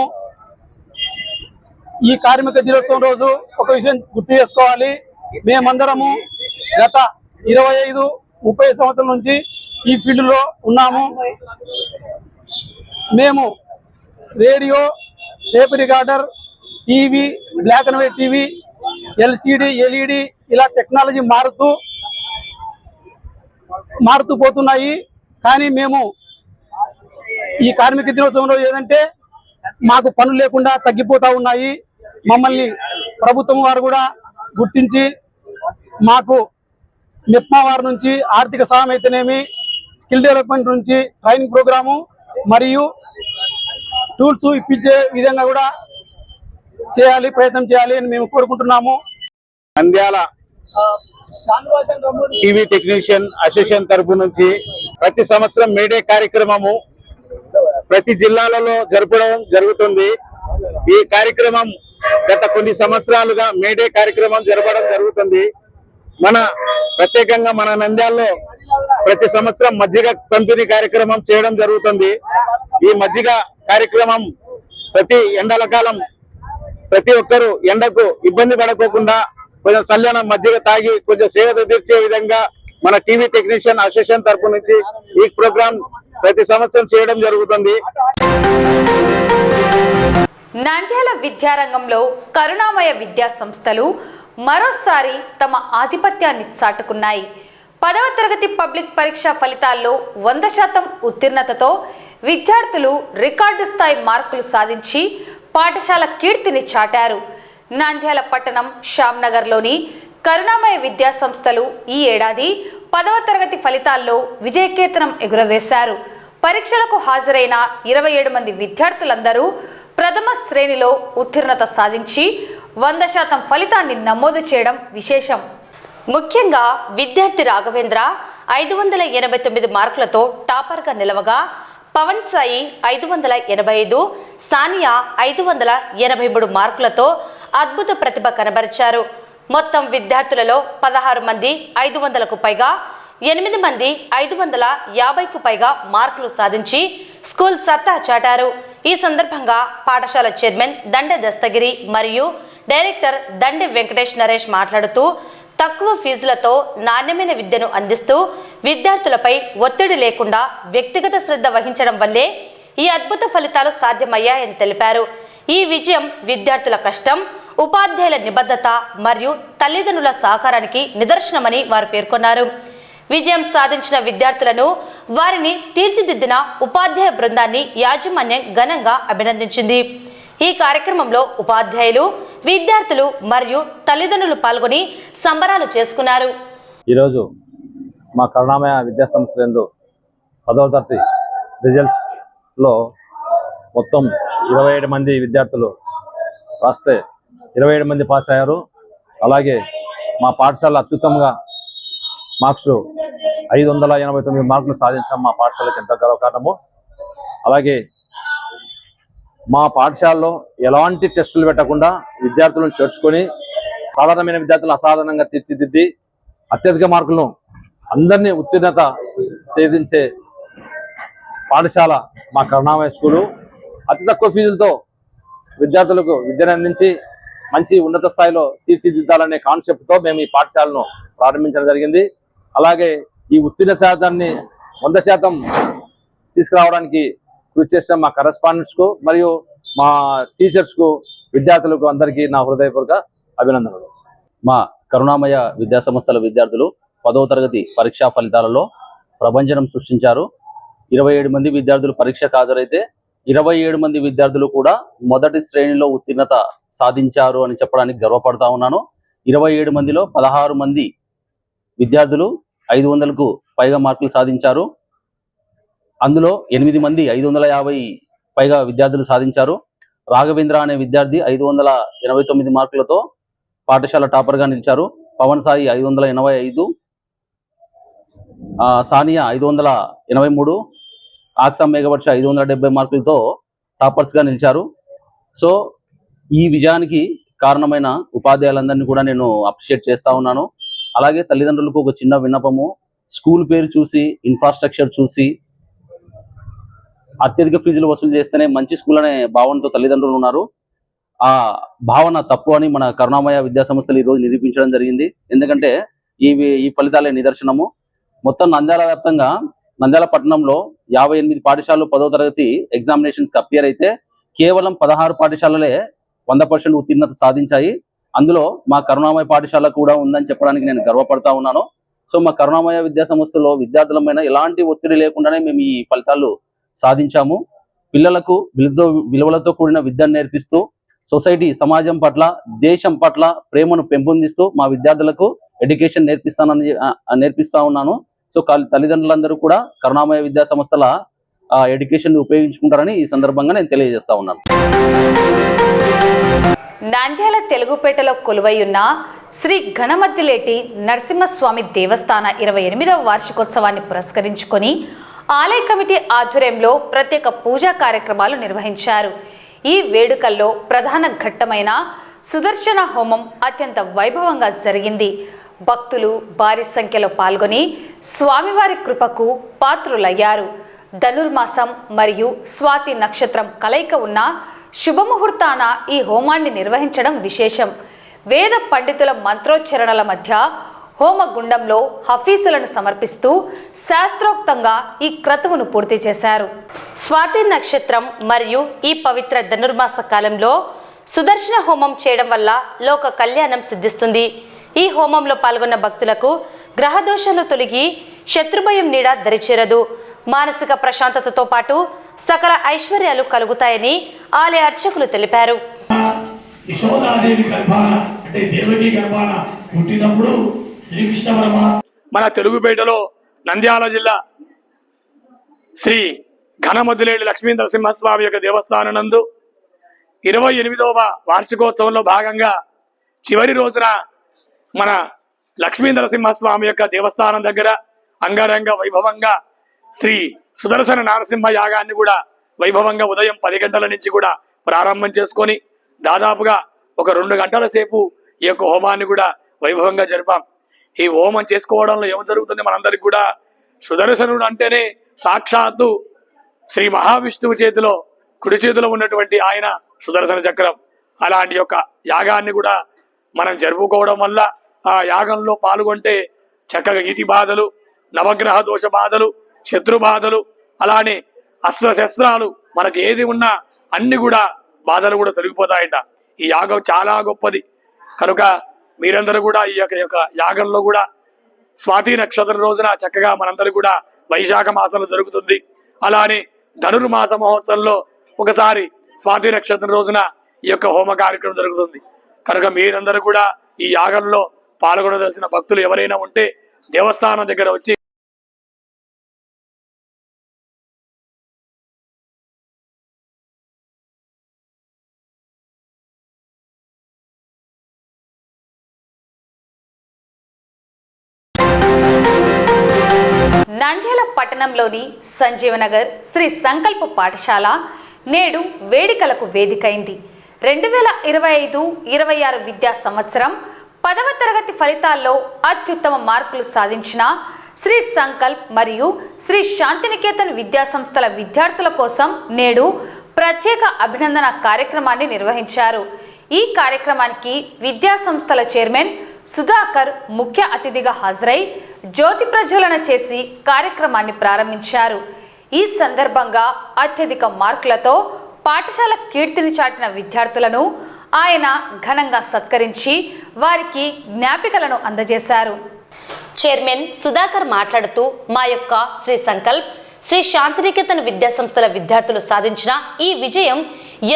ఈ కార్మిక దినోత్సవం రోజు ఒక విషయం గుర్తు చేసుకోవాలి. మేమందరము గత 25-30 సంవత్సరాల నుంచి ఈ ఫీల్డ్లో ఉన్నాము. మేము radio, tape recorder, TV, black and white TV, LCD, LED ఇలా టెక్నాలజీ మారుతూ పోతున్నాయి. కానీ మేము ఈ కార్మిక దినోత్సవంలో ఏదంటే మాకు పనులు లేకుండా తగ్గిపోతూ ఉన్నాయి. మమ్మల్ని ప్రభుత్వం వారు కూడా గుర్తించి మాకు నిప్మా వారి నుంచి ఆర్థిక సహాయం అయితేనేమి, స్కిల్ డెవలప్మెంట్ నుంచి ట్రైనింగ్ ప్రోగ్రాము మరియు టూల్స్ ఇప్పించే విధంగా కూడా ప్రయత్నం చేయాలి అని మేము కోరుకుంటున్నాము. నంద్యాల టీవీ టెక్నీషియన్ అసోసియేషన్ తరపు నుంచి ప్రతి సంవత్సరం మేడే కార్యక్రమము ప్రతి జిల్లాలలో జరపడం జరుగుతుంది. ఈ కార్యక్రమం గత కొన్ని సంవత్సరాలుగా మేడే కార్యక్రమం జరపడం జరుగుతుంది. ప్రత్యేకంగా మన నంద్యాలలో ప్రతి సంవత్సరం మజ్జిగ పంపిణీ కార్యక్రమం చేయడం జరుగుతుంది. ఈ మజ్జిగ కార్యక్రమం ప్రతి ఎండల కాలం ప్రతి ఒక్కరూ ఎండకు ఇబ్బంది పడకోకుండా కొంచెం చల్లన మజ్జిగ తాగి కొంచెం సేవ తీర్చే విధంగా మన టీవీ టెక్నీషియన్ అసోసియేషన్ తరపు నుంచి ఈ ప్రోగ్రాం ప్రతి సంవత్సరం చేయడం జరుగుతుంది. నంద్యాల విద్యారంగంలో కరుణామయ విద్యా సంస్థలు మరోసారి తమ ఆధిపత్యాన్ని చాటుకున్నాయి. 10వ తరగతి పబ్లిక్ పరీక్ష ఫలితాల్లో 100% ఉత్తీర్ణతతో విద్యార్థులు రికార్డు స్థాయి మార్కులు సాధించి పాఠశాల కీర్తిని చాటారు. నంద్యాల పట్టణం శ్యామ్నగర్లోని కరుణామయ విద్యా సంస్థలు ఈ ఏడాది 10వ తరగతి ఫలితాల్లో విజయకేతనం ఎగురవేశారు. పరీక్షలకు హాజరైన 27 మంది విద్యార్థులందరూ ప్రథమ శ్రేణిలో ఉత్తీర్ణత సాధించి 100% ఫలితాన్ని నమోదు చేయడం విశేషం. ముఖ్యంగా విద్యార్థి రాఘవేంద్ర 589 మార్కులతో టాపర్గా నిలవగా, పవన్ సాయి 585, సానియా 583 మార్కులతో అద్భుత ప్రతిభ కనబరిచారు. మొత్తం విద్యార్థులలో 16 మంది 500కు పైగా, 8 మంది 550కు పైగా మార్కులు సాధించి స్కూల్ సత్తా చాటారు. ఈ సందర్భంగా పాఠశాల చైర్మన్ దండె దస్తగిరి మరియు డైరెక్టర్ దండె వెంకటేష్ నరేష్ మాట్లాడుతూ, తక్కువ ఫీజులతో నాణ్యమైన విద్యను అందిస్తూ విద్యార్థులపై ఒత్తిడి లేకుండా వ్యక్తిగత శ్రద్ధ వహించడం వల్లే ఈ అద్భుత ఫలితాలు సాధ్యమయ్యాయని తెలిపారు. ఈ విజయం విద్యార్థుల కష్టం, ఉపాధ్యాయుల నిబద్ధత మరియు తల్లిదండ్రుల సహకారానికి నిదర్శనమని వారు పేర్కొన్నారు. విజయం సాధించిన విద్యార్థులను, వారిని తీర్చిదిద్దిన ఉపాధ్యాయ బృందాన్ని యాజమాన్యం ఘనంగా అభినందించింది. ఈ కార్యక్రమంలో ఉపాధ్యాయులు, విద్యార్థులు మరియు తల్లిదండ్రులు పాల్గొని సంబరాలు చేసుకున్నారు. ఈరోజు మా కరుణామయ విద్యా సంస్థలందు 10వ తరగతి రిజల్ట్స్లో మొత్తం 27 మంది విద్యార్థులు రాస్తే 27 మంది పాస్ అయ్యారు. అలాగే మా పాఠశాల అత్యుత్తమంగా మార్క్స్ 589 మార్కులు సాధించాం. మా పాఠశాలకు ఎంత గర్వకారణము. అలాగే మా పాఠశాలలో ఎలాంటి టెస్టులు పెట్టకుండా విద్యార్థులను చేర్చుకొని సాధారణమైన విద్యార్థులను అసాధారణంగా తీర్చిదిద్ది అత్యధిక మార్కులను అందరినీ ఉత్తీర్ణత సాధించే పాఠశాల మా కరుణామయ స్కూలు. అతి తక్కువ ఫీజులతో విద్యార్థులకు విద్యను అందించి మంచి ఉన్నత స్థాయిలో తీర్చిదిద్దాలనే కాన్సెప్ట్తో మేము ఈ పాఠశాలను ప్రారంభించడం జరిగింది. అలాగే ఈ ఉత్తీర్ణ శాతాన్ని 100% తీసుకురావడానికి కృషి చేసిన మా కరెస్పాండెంట్స్కు మరియు మా టీచర్స్కు, విద్యార్థులకు అందరికీ నా హృదయపూర్వక అభినందనలు. మా కరుణామయ విద్యా సంస్థల విద్యార్థులు 10వ తరగతి పరీక్షా ఫలితాలలో ప్రభంజనం సృష్టించారు. 27 మంది విద్యార్థులు పరీక్షకు హాజరైతే 27 మంది విద్యార్థులు కూడా మొదటి శ్రేణిలో ఉత్తీర్ణత సాధించారు అని చెప్పడానికి గర్వపడతా ఉన్నాను. 27 మందిలో 16 మంది విద్యార్థులు 500కు పైగా మార్కులు సాధించారు. అందులో 8 మంది 550 పైగా విద్యార్థులు సాధించారు. రాఘవేంద్ర అనే విద్యార్థి 589 మార్కులతో పాఠశాల టాపర్గా నిలిచారు. పవన్ సాయి 585, సానియా 583, ఆక్సా మేఘవర్ష 570 మార్కులతో టాపర్స్గా నిలిచారు. సో ఈ విజయానికి కారణమైన ఉపాధ్యాయులందరినీ కూడా నేను అప్రిషియేట్ చేస్తా ఉన్నాను. అలాగే తల్లిదండ్రులకు ఒక చిన్న విన్నపము, స్కూల్ పేరు చూసి, ఇన్ఫ్రాస్ట్రక్చర్ చూసి అత్యధిక ఫీజులు వసూలు చేస్తేనే మంచి స్కూల్ అనే భావనతో తల్లిదండ్రులు ఉన్నారు. ఆ భావన తప్పు అని మన కరుణామయ విద్యా సంస్థలు ఈరోజు నిరూపించడం జరిగింది. ఎందుకంటే ఈ ఫలితాలే నిదర్శనము. మొత్తం నంద్యాల వ్యాప్తంగా నంద్యాల పట్టణంలో 58 పాఠశాలలు 10వ తరగతి ఎగ్జామినేషన్స్కి అపియర్ అయితే కేవలం 16 పాఠశాలలే 100% ఉత్తీర్ణత సాధించాయి. అందులో మా కరుణామయ పాఠశాల కూడా ఉందని చెప్పడానికి నేను గర్వపడతా ఉన్నాను. సో మా కరుణామయ విద్యా సంస్థలో విద్యార్థులమైన ఎలాంటి ఒత్తిడి లేకుండానే మేము ఈ ఫలితాలు సాధించాము. పిల్లలకు విలువలతో కూడిన విద్యను నేర్పిస్తూ సొసైటీ, సమాజం పట్ల, దేశం పట్ల ప్రేమను పెంపొందిస్తూ మా విద్యార్థులకు ఎడ్యుకేషన్ నేర్పిస్తా ఉన్నాను. సో తల్లిదండ్రులందరూ కూడా కరుణామయ విద్యా సంస్థల ఎడ్యుకేషన్ ఉపయోగించుకుంటారని ఈ సందర్భంగా నేను తెలియజేస్తా ఉన్నాను. నంద్యాల తెలుగుపేటలో కొలువై ఉన్న శ్రీ ఘనమద్దిలేటి నరసింహస్వామి దేవస్థాన 28వ వార్షికోత్సవాన్ని పురస్కరించుకొని ఆలయ కమిటీ ఆధ్వర్యంలో ప్రత్యేక పూజా కార్యక్రమాలు నిర్వహించారు. ఈ వేడుకల్లో ప్రధాన ఘట్టమైన సుదర్శన హోమం అత్యంత వైభవంగా జరిగింది. భక్తులు భారీ సంఖ్యలో పాల్గొని స్వామివారి కృపకు పాత్రులయ్యారు. ధనుర్మాసం మరియు స్వాతి నక్షత్రం కలయిక ఉన్న శుభముహూర్తాన ఈ హోమాన్ని నిర్వహించడం విశేషం. వేద పండితుల మంత్రోచ్చరణల మధ్య హోమగుండంలో హఫీసులను సమర్పిస్తూ శాస్త్రోక్తంగా ఈ క్రతువును పూర్తి చేశారు. స్వాతి నక్షత్రం మరియు ఈ పవిత్ర ధనుర్మాస కాలంలో సుదర్శన హోమం చేయడం వల్ల లోక కళ్యాణం సిద్ధిస్తుంది. ఈ హోమంలో పాల్గొన్న భక్తులకు గ్రహదోషాలు తొలగి శత్రుభయం నీడ దరిచేరదు. మానసిక ప్రశాంతతతో పాటు సకల ఐశ్వర్యాలు కలుగుతాయని ఆలయ అర్చకులు తెలిపారు. యశోదాదేవి గర్భాన అంటే దేవకి గర్భాన పుట్టినప్పుడు శ్రీకృష్ణ పరమాత్మ మన తెలుగుపేటలో నంద్యాల జిల్లా శ్రీ ఘనమద్దిలేటి లక్ష్మీ నరసింహస్వామి యొక్క దేవస్థానం నందు 28వ వార్షికోత్సవంలో భాగంగా చివరి రోజున మన లక్ష్మీ నరసింహస్వామి యొక్క దేవస్థానం దగ్గర అంగరంగ వైభవంగా శ్రీ సుదర్శన నరసింహ యాగాన్ని కూడా వైభవంగా ఉదయం 10 గంటల నుంచి కూడా ప్రారంభం చేసుకొని దాదాపుగా ఒక 2 గంటల సేపు ఈ యొక్క హోమాన్ని కూడా వైభవంగా జరిపాం. ఈ హోమం చేసుకోవడంలో ఏం జరుగుతుంది మనందరికి కూడా, సుదర్శనుడు అంటేనే సాక్షాత్తు శ్రీ మహావిష్ణువు చేతిలో కుడి చేతిలో ఉన్నటువంటి ఆయన సుదర్శన చక్రం. అలాంటి యొక్క యాగాన్ని కూడా మనం జరుపుకోవడం వల్ల ఆ యాగంలో పాల్గొంటే చక్కగా ఈతి బాధలు, నవగ్రహ దోష బాధలు, శత్రు బాధలు, అలానే అస్త్రశస్త్రాలు మనకి ఏది ఉన్నా అన్ని కూడా బాధలు కూడా తొలగిపోతాయంట. ఈ యాగం చాలా గొప్పది కనుక మీరందరూ కూడా ఈ యొక్క యాగంలో కూడా స్వాతి నక్షత్రం రోజున చక్కగా మనందరూ కూడా వైశాఖ మాసంలో జరుగుతుంది. అలానే ధనుర్మాస మహోత్సవంలో ఒకసారి స్వాతి నక్షత్రం రోజున ఈ యొక్క హోమ కార్యక్రమం జరుగుతుంది. కనుక మీరందరూ కూడా ఈ యాగంలో పాల్గొనదలిచిన భక్తులు ఎవరైనా ఉంటే దేవస్థానం దగ్గర వచ్చి నంద్యాల పట్టణంలోని సంజీవనగర్ శ్రీ సంకల్ప పాఠశాల నేడు వేడుకలకు వేదికైంది. 2025-26 విద్యా సంవత్సరం 10వ తరగతి ఫలితాల్లో అత్యుత్తమ మార్కులు సాధించిన శ్రీ సంకల్ప్ మరియు శ్రీ శాంతినికేతన్ విద్యా సంస్థల విద్యార్థుల కోసం నేడు ప్రత్యేక అభినందన కార్యక్రమాన్ని నిర్వహించారు. ఈ కార్యక్రమానికి విద్యా సంస్థల చైర్మన్ సుధాకర్ ముఖ్య అతిథిగా హాజరై జ్యోతి ప్రజ్వలన చేసి కార్యక్రమాన్ని ప్రారంభించారు. ఈ సందర్భంగా అత్యధిక మార్కులతో పాఠశాల కీర్తిని చాటిన విద్యార్థులను ఆయన ఘనంగా సత్కరించి వారికి జ్ఞాపికలను అందజేశారు. చైర్మన్ సుధాకర్ మాట్లాడుతూ మా యొక్క శ్రీ సంకల్ప్, శ్రీ శాంతినికేతన్ విద్యా సంస్థల విద్యార్థులు సాధించిన ఈ విజయం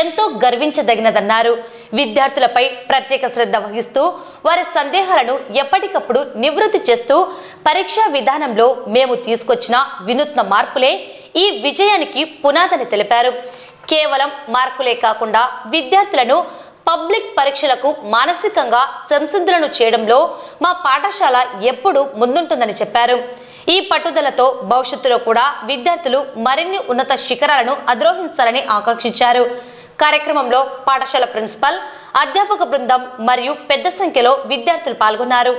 ఎంతో గర్వించదగినదన్నారు. విద్యార్థులపై ప్రత్యేక శ్రద్ధ వహిస్తూ వారి సందేహాలను ఎప్పటికప్పుడు నివృత్తి చేస్తూ పరీక్షా విధానంలో మేము తీసుకొచ్చిన వినూత్న మార్పులే ఈ విజయానికి పునాదని తెలిపారు. కేవలం మార్కులే కాకుండా విద్యార్థులను పబ్లిక్ పరీక్షలకు మానసికంగా సంసిద్ధులను చేయడంలో మా పాఠశాల ఎప్పుడూ ముందుంటుందని చెప్పారు. ఈ పట్టుదలతో భవిష్యత్తులో కూడా విద్యార్థులు మరిన్ని ఉన్నత శిఖరాలను అధిరోహించాలని ఆకాంక్షించారు. కార్యక్రమంలో పాఠశాల ప్రిన్సిపల్, అధ్యాపక బృందం మరియు పెద్ద సంఖ్యలో విద్యార్థులు పాల్గొన్నారు.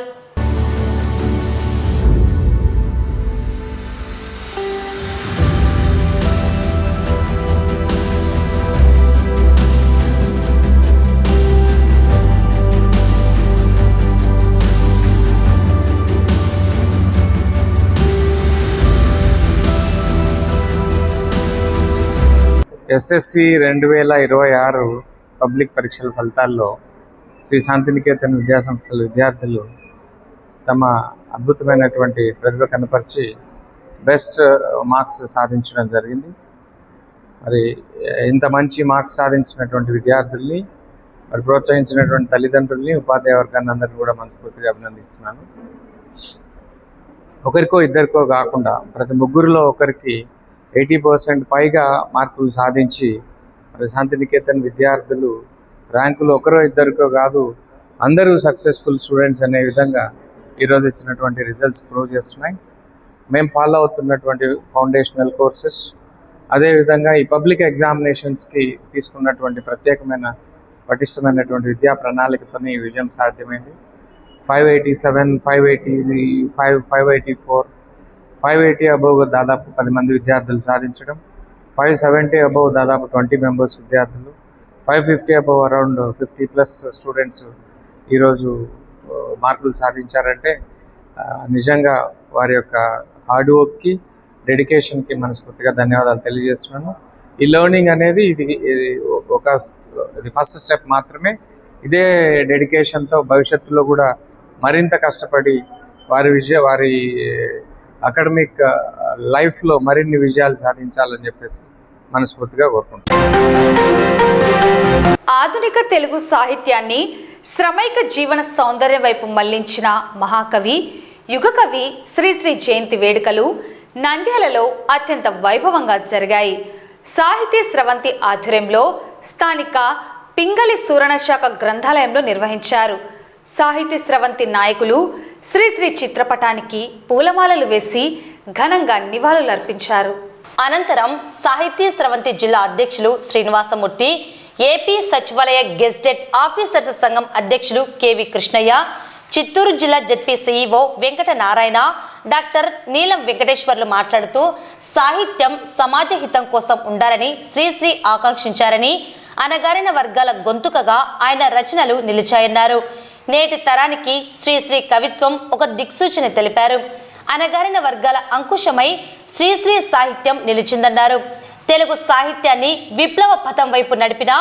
ఎస్ఎస్సి 2026 పబ్లిక్ పరీక్షల ఫలితాల్లో శ్రీ శాంతినికేతన్ విద్యాసంస్థల విద్యార్థులు తమ అద్భుతమైనటువంటి ప్రతిభ కనపరిచి బెస్ట్ మార్క్స్ సాధించడం జరిగింది. మరి ఇంత మంచి మార్క్స్ సాధించినటువంటి విద్యార్థుల్ని మరి ప్రోత్సహించినటువంటి తల్లిదండ్రుల్ని, ఉపాధ్యాయ వర్గాన్ని అందరినీ కూడా మనస్ఫూర్తిగా అభినందిస్తున్నాను. ఒకరికో ఇద్దరికో కాకుండా ప్రతి ముగ్గురులో ఒకరికి 80% పైగా మార్కులు సాధించి మరి శాంతినికేతన్ విద్యార్థులు ర్యాంకులు ఒకరో ఇద్దరికో కాదు అందరూ సక్సెస్ఫుల్ స్టూడెంట్స్ అనే విధంగా ఈరోజు ఇచ్చినటువంటి రిజల్ట్స్ ప్రూవ్ చేస్తున్నాయి. మేము ఫాలో అవుతున్నటువంటి ఫౌండేషనల్ కోర్సెస్, అదేవిధంగా ఈ పబ్లిక్ ఎగ్జామినేషన్స్కి తీసుకున్నటువంటి ప్రత్యేకమైన పటిష్టమైనటువంటి విద్యా ప్రణాళికతో ఈ విజయం సాధ్యమైంది. 587, 585, 584, 580 అబోవ్ దాదాపు 10 మంది విద్యార్థులు సాధించడం, 570 అబోవ్ దాదాపు 20 మెంబర్స్ విద్యార్థులు, 550 అబోవ్ అరౌండ్ 50+ స్టూడెంట్స్ ఈరోజు మార్కులు సాధించారంటే నిజంగా వారి యొక్క హార్డ్ వర్క్కి, డెడికేషన్కి మనస్ఫూర్తిగా ధన్యవాదాలు తెలియజేస్తున్నాను. ఈ లెర్నింగ్ అనేది ఇది ఫస్ట్ స్టెప్ మాత్రమే. ఇదే డెడికేషన్తో భవిష్యత్తులో కూడా మరింత కష్టపడి వారి అకాడమిక్ లైఫ్లో మరిన్ని విజయాలు సాధించాలని చెప్పేసి మనస్ఫూర్తిగా కోరుకుంటున్నాను. ఆధునిక తెలుగు సాహిత్యాన్ని శ్రమైక జీవన సౌందర్యం వైపు మళ్లించిన మహాకవి, యుగకవి శ్రీ జయంతి వేడుకలు నంద్యాలలో అత్యంత వైభవంగా జరిగాయి. సాహితీ స్రవంతి ఆధ్వర్యంలో స్థానిక పింగళి సూరణ శాఖ గ్రంథాలయంలో నిర్వహించారు. సాహితీ స్రవంతి నాయకులు శ్రీ చిత్రపటానికి పూలమాలలు వేసి ఘనంగా నివాళులర్పించారు. అనంతరం సాహితీ స్రవంతి జిల్లా అధ్యక్షులు శ్రీనివాసమూర్తి, ఏపీ సచివాలయ గెజిటెడ్ ఆఫీసర్స్ సంఘం అధ్యక్షులు కెవి కృష్ణయ్య, చిత్తూరు జిల్లా ZP CEO Venkata Narayana, doctor నీలం వెంకటేశ్వర్లు మాట్లాడుతూ సాహిత్యం సమాజ హితం కోసం ఉండాలని శ్రీశ్రీ ఆకాంక్షించారని, అనగారిన వర్గాల గొంతుకగా ఆయన రచనలు నిలిచాయన్నారు. నేటి తరానికి శ్రీశ్రీ కవిత్వం ఒక దిక్సూచన తెలిపారు. అనగారిన వర్గాల అంకుశమై శ్రీశ్రీ సాహిత్యం నిలిచిందన్నారు. తెలుగు సాహిత్యాన్ని విప్లవ పథం వైపు నడిపిన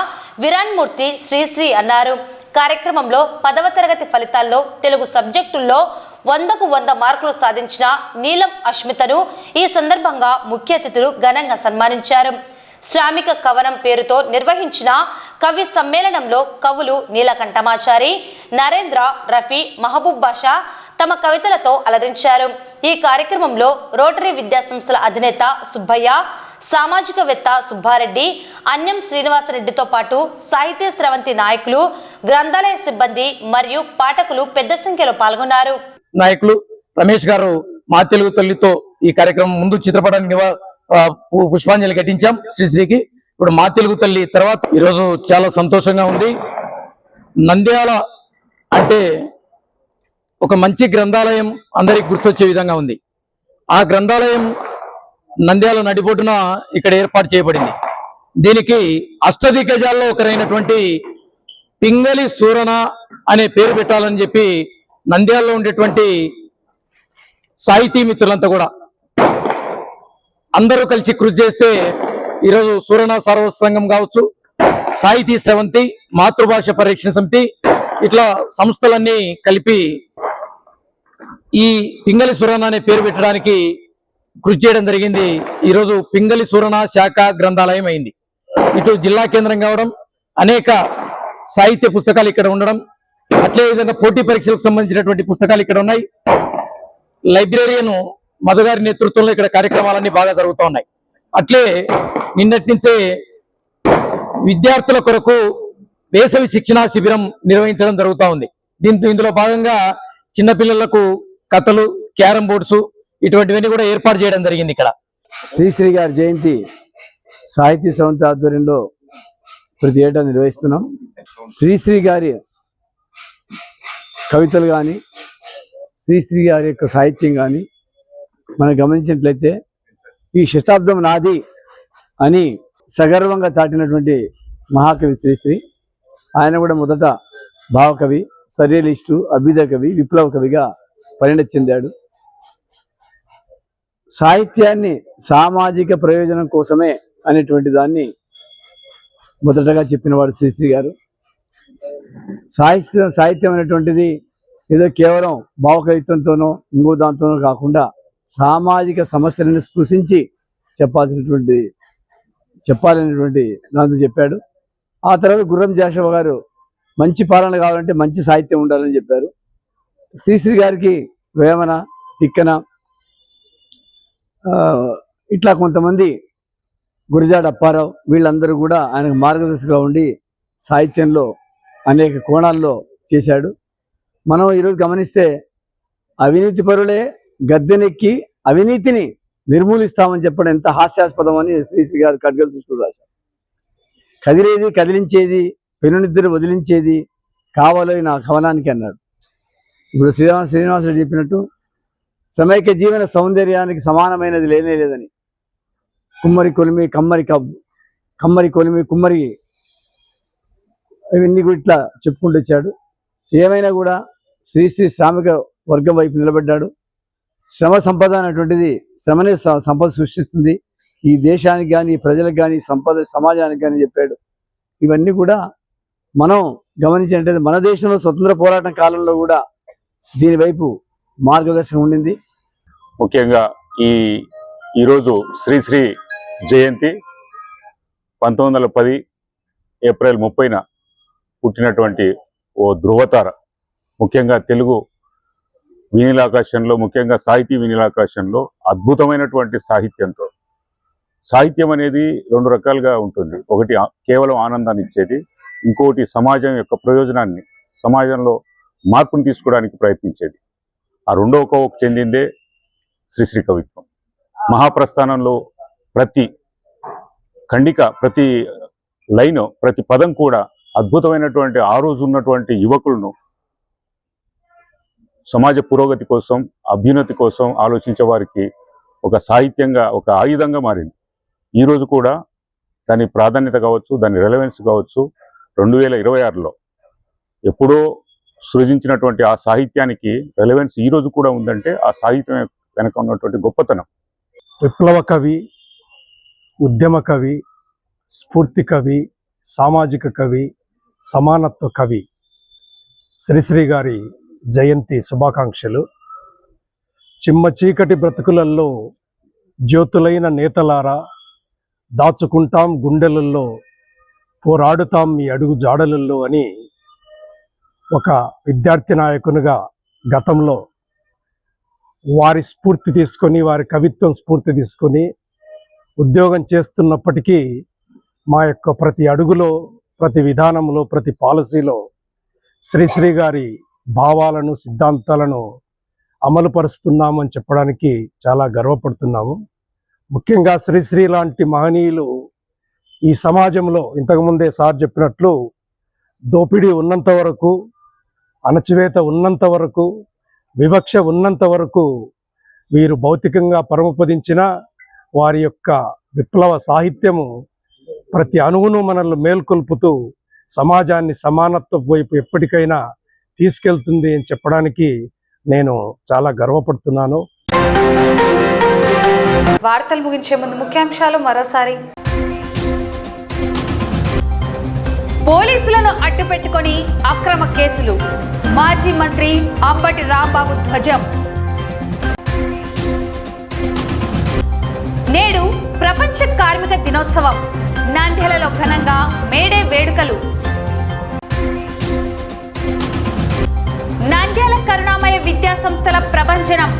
విరాన్మూర్తి శ్రీశ్రీ అన్నారు. కార్యక్రమంలో 10వ తరగతి ఫలితాల్లో తెలుగు సబ్జెక్టుల్లో 100కు 100 మార్కులు సాధించిన నీలం అష్మితను ఈ సందర్భంగా ముఖ్య అతిథులు ఘనంగా సన్మానించారు. శ్రామిక కవనం పేరుతో నిర్వహించిన కవి సమ్మేళనంలో కవులు నీలకంఠమాచారి, నరేంద్ర, రఫీ, మహబూబ్ బాషా తమ కవితలతో అలరించారు. ఈ కార్యక్రమంలో రోటరీ విద్యాసంస్థల అధినేత సుబ్బయ్య, సామాజికవేత్త సుబ్బారెడ్డి, అన్యం శ్రీనివాసరెడ్డితో పాటు సాహిత్య స్రవంతి నాయకులు, గ్రంథాలయ సిబ్బంది మరియు పాఠకులు పెద్ద సంఖ్యలో పాల్గొన్నారు. నాయకులు రమేష్ గారు మా తెలుగు తల్లితో ఈ కార్యక్రమం ముందు చిత్రపటానికి పుష్పాంజలి ఘటించాం శ్రీశ్రీకి. ఇప్పుడు మా తెలుగు తల్లి తర్వాత ఈరోజు చాలా సంతోషంగా ఉంది. నంద్యాల అంటే ఒక మంచి గ్రంథాలయం అందరికి గుర్తొచ్చే విధంగా ఉంది. ఆ గ్రంథాలయం నంద్యాల నడిబొడ్డున ఇక్కడ ఏర్పాటు చేయబడింది. దీనికి అష్టదిగ్గజాల్లో ఒకరైనటువంటి పింగళి సూరణ అనే పేరు పెట్టాలని చెప్పి నంద్యాలలో ఉండేటువంటి సాహితీ మిత్రులంతా కూడా అందరూ కలిసి కృషి చేస్తే ఈరోజు సూరణ సారవ సంఘం కావచ్చు, సాహితీ స్రవంతి, మాతృభాష పరిరక్షణ సమితి ఇట్లా సంస్థలన్నీ కలిపి ఈ పింగళి సూరణ అనే పేరు పెట్టడానికి కృషి చేయడం జరిగింది. ఈరోజు పింగళి సూరణ శాఖ గ్రంథాలయం అయింది. ఇటు జిల్లా కేంద్రం కావడం, అనేక సాహిత్య పుస్తకాలు ఇక్కడ ఉండడం, అట్లే విధంగా పోటీ పరీక్షలకు సంబంధించినటువంటి పుస్తకాలు ఇక్కడ ఉన్నాయి. లైబ్రేరియన్ మధుగారి నేతృత్వంలో ఇక్కడ కార్యక్రమాలన్నీ బాగా జరుగుతూ ఉన్నాయి. అట్లే నిన్నటి నుంచే విద్యార్థుల కొరకు వేసవి శిక్షణా శిబిరం నిర్వహించడం జరుగుతూ ఉంది. ఇందులో భాగంగా చిన్నపిల్లలకు కథలు, క్యారం బోర్డ్స్ ఇటువంటివన్నీ కూడా ఏర్పాటు చేయడం జరిగింది. ఇక్కడ శ్రీశ్రీ గారి జయంతి సాహితీ స్రవంతి ఆధ్వర్యంలో ప్రతి ఏటా నిర్వహిస్తున్నాం. శ్రీశ్రీ గారి కవితలు కానీ, శ్రీశ్రీ గారి యొక్క సాహిత్యం కానీ మనం గమనించినట్లయితే ఈ శతాబ్దం నాది అని సగర్వంగా చాటినటువంటి మహాకవి శ్రీశ్రీ. ఆయన కూడా మొదట భావకవి, సర్రియలిస్టు, అభ్యుదయ కవి, విప్లవ కవిగా పరిణతి చెందాడు. సాహిత్యాన్ని సామాజిక ప్రయోజనం కోసమే అనేటువంటి దాన్ని మొదటగా చెప్పినవాడు శ్రీశ్రీ గారు. సాహిత్యం అనేటువంటిది ఏదో కేవలం భావకవిత్వంతోనో ఇంకో దాంతోనో కాకుండా సామాజిక సమస్యలను స్పృశించి చెప్పాలనేటువంటి దాంతో చెప్పాడు. ఆ తర్వాత గుర్రం జాషవ గారు మంచి పాలన కావాలంటే మంచి సాహిత్యం ఉండాలని చెప్పారు. శ్రీశ్రీ గారికి వేమన, తిక్కన, ఇట్లా కొంతమంది, గురజాడ అప్పారావు, వీళ్ళందరూ కూడా ఆయనకు మార్గదర్శకులుగా ఉండి సాహిత్యంలో అనేక కోణాల్లో చేశాడు. మనం ఈరోజు గమనిస్తే అవినీతి పరులే గద్దెనెక్కి అవినీతిని నిర్మూలిస్తామని చెప్పడం ఎంత హాస్యాస్పదం అని శ్రీశ్రీ గారు ఖడ్గ సృష్టిలో రాశారు. కదిలేది కదిలించేది, పెనునిద్ర వదిలించేది కావాలో నా కవనానికి అన్నాడు. ఇప్పుడు శ్రీనివాసరెడ్డి చెప్పినట్టు సమైక్య జీవన సౌందర్యానికి సమానమైనది లేనే లేదని, కుమ్మరి కొలిమి, కమ్మరి కొలిమి, కుమ్మరి, ఇవన్నీ కూడా ఇట్లా చెప్పుకుంటూ వచ్చాడు. ఏమైనా కూడా శ్రీశ్రీ శ్రామిక వర్గం వైపు నిలబడ్డాడు. శ్రమ సంపద అనేటువంటిది, శ్రమనే సంపద సృష్టిస్తుంది ఈ దేశానికి కానీ, ప్రజలకు కానీ, సమాజానికి కానీ చెప్పాడు. ఇవన్నీ కూడా మనం గమనించినట్టయితే మన దేశంలో స్వతంత్ర పోరాటం కాలంలో కూడా దీని వైపు మార్గదర్శనం ఉండింది. ముఖ్యంగా ఈరోజు శ్రీశ్రీ జయంతి 1910 ఏప్రిల్ 30న పుట్టినటువంటి ఓ ధృవతార. ముఖ్యంగా తెలుగు వినీలాకాశంలో, ముఖ్యంగా సాహితీ వినీలాకాశంలో అద్భుతమైనటువంటి సాహిత్యంతో, సాహిత్యం అనేది రెండు రకాలుగా ఉంటుంది. ఒకటి కేవలం ఆనందాన్ని ఇచ్చేది, ఇంకోటి సమాజం యొక్క ప్రయోజనాన్ని, సమాజంలో మార్పును తీసుకోవడానికి ప్రయత్నించేది. ఆ రెండో కోవకు చెందిందే శ్రీశ్రీ కవిత్వం. మహాప్రస్థానంలో ప్రతి ఖండిక, ప్రతి లైను, ప్రతి పదం కూడా అద్భుతమైనటువంటి, ఆ రోజు ఉన్నటువంటి యువకులను సమాజ పురోగతి కోసం, అభ్యున్నతి కోసం ఆలోచించే వారికి ఒక సాహిత్యంగా, ఒక ఆయుధంగా మారింది. ఈరోజు కూడా దాని ప్రాధాన్యత కావచ్చు, దాని రెలవెన్స్ కావచ్చు, 2026లో ఎప్పుడో సృజించినటువంటి ఆ సాహిత్యానికి రెలవెన్స్ ఈరోజు కూడా ఉందంటే ఆ సాహిత్యం వెనక ఉన్నటువంటి గొప్పతనం. విప్లవ కవి, ఉద్యమ కవి, స్ఫూర్తి కవి, సామాజిక కవి, సమానత్వ కవి శ్రీశ్రీ గారి జయంతి శుభాకాంక్షలు. చిమ్మ చీకటి బ్రతుకులలో జ్యోతులైన నేతలారా, దాచుకుంటాం గుండెలలో, పోరాడుతాం మీ అడుగు జాడలలో అని ఒక విద్యార్థి నాయకునిగా గతంలో వారి స్ఫూర్తి తీసుకొని, వారి కవిత్వం స్ఫూర్తి తీసుకొని ఉద్యోగం చేస్తున్నప్పటికీ మా యొక్క ప్రతి అడుగులో, ప్రతి విధానంలో, ప్రతి పాలసీలో శ్రీశ్రీ గారి భావాలను, సిద్ధాంతాలను అమలుపరుస్తున్నామని చెప్పడానికి చాలా గర్వపడుతున్నాము. ముఖ్యంగా శ్రీశ్రీ లాంటి మహనీయులు ఈ సమాజంలో, ఇంతకుముందే సార్ చెప్పినట్లు, దోపిడీ ఉన్నంత వరకు, అణచివేత ఉన్నంత వరకు, వివక్ష ఉన్నంత వరకు వీరు భౌతికంగా పరమపదించిన వారి యొక్క విప్లవ సాహిత్యము ప్రతి అణువును మనల్ని మేల్కొల్పుతూ సమాజాన్ని సమానత్వ వైపు ఎప్పటికైనా తీసుకెళ్తుంది అని చెప్పడానికి నేను చాలా గర్వపడుతున్నాను. వార్తలు ముగించే ముందు ముఖ్యాంశాలు మరోసారి. పోలీసులను అడ్డుపెట్టుకొని అక్రమ కేసులు, మాజీ మంత్రి అంబటి రాంబాబు ధ్వజం. నేడు ప్రపంచ కార్మిక దినోత్సవం, నంద్యాలలో ఘనంగా మేడే వేడుకలు. నంద్యాల కరుణామయ విద్యా సంస్థల ప్రభంజనం,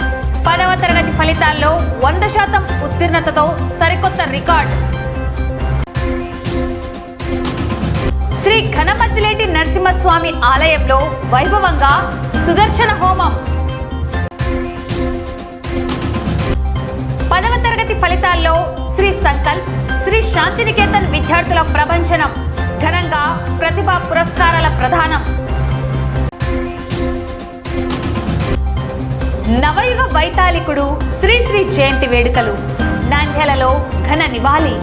10వ తరగతి ఫలితాల్లో 100% ఉత్తీర్ణతతో సరికొత్త రికార్డ్. శ్రీ ఘనమద్దిలేటి నరసింహస్వామి ఆలయంలో వైభవంగా సుదర్శన హోమం. 10వ తరగతి ఫలితాల్లో శ్రీ సంకల్ప్, శ్రీ శాంతినికేతన్ విద్యార్థుల ప్రభంజనం, ఘనంగా ప్రతిభా పురస్కారాల ప్రదానం. నవయుగ వైతాళికుడు శ్రీశ్రీ జయంతి వేడుకలు, నంద్యాలలో ఘన నివాళి.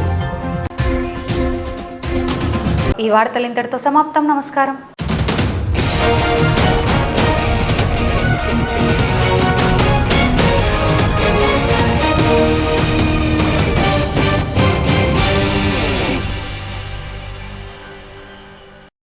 ఈ వార్తలు ఇంతటితో సమాప్తం. నమస్కారం.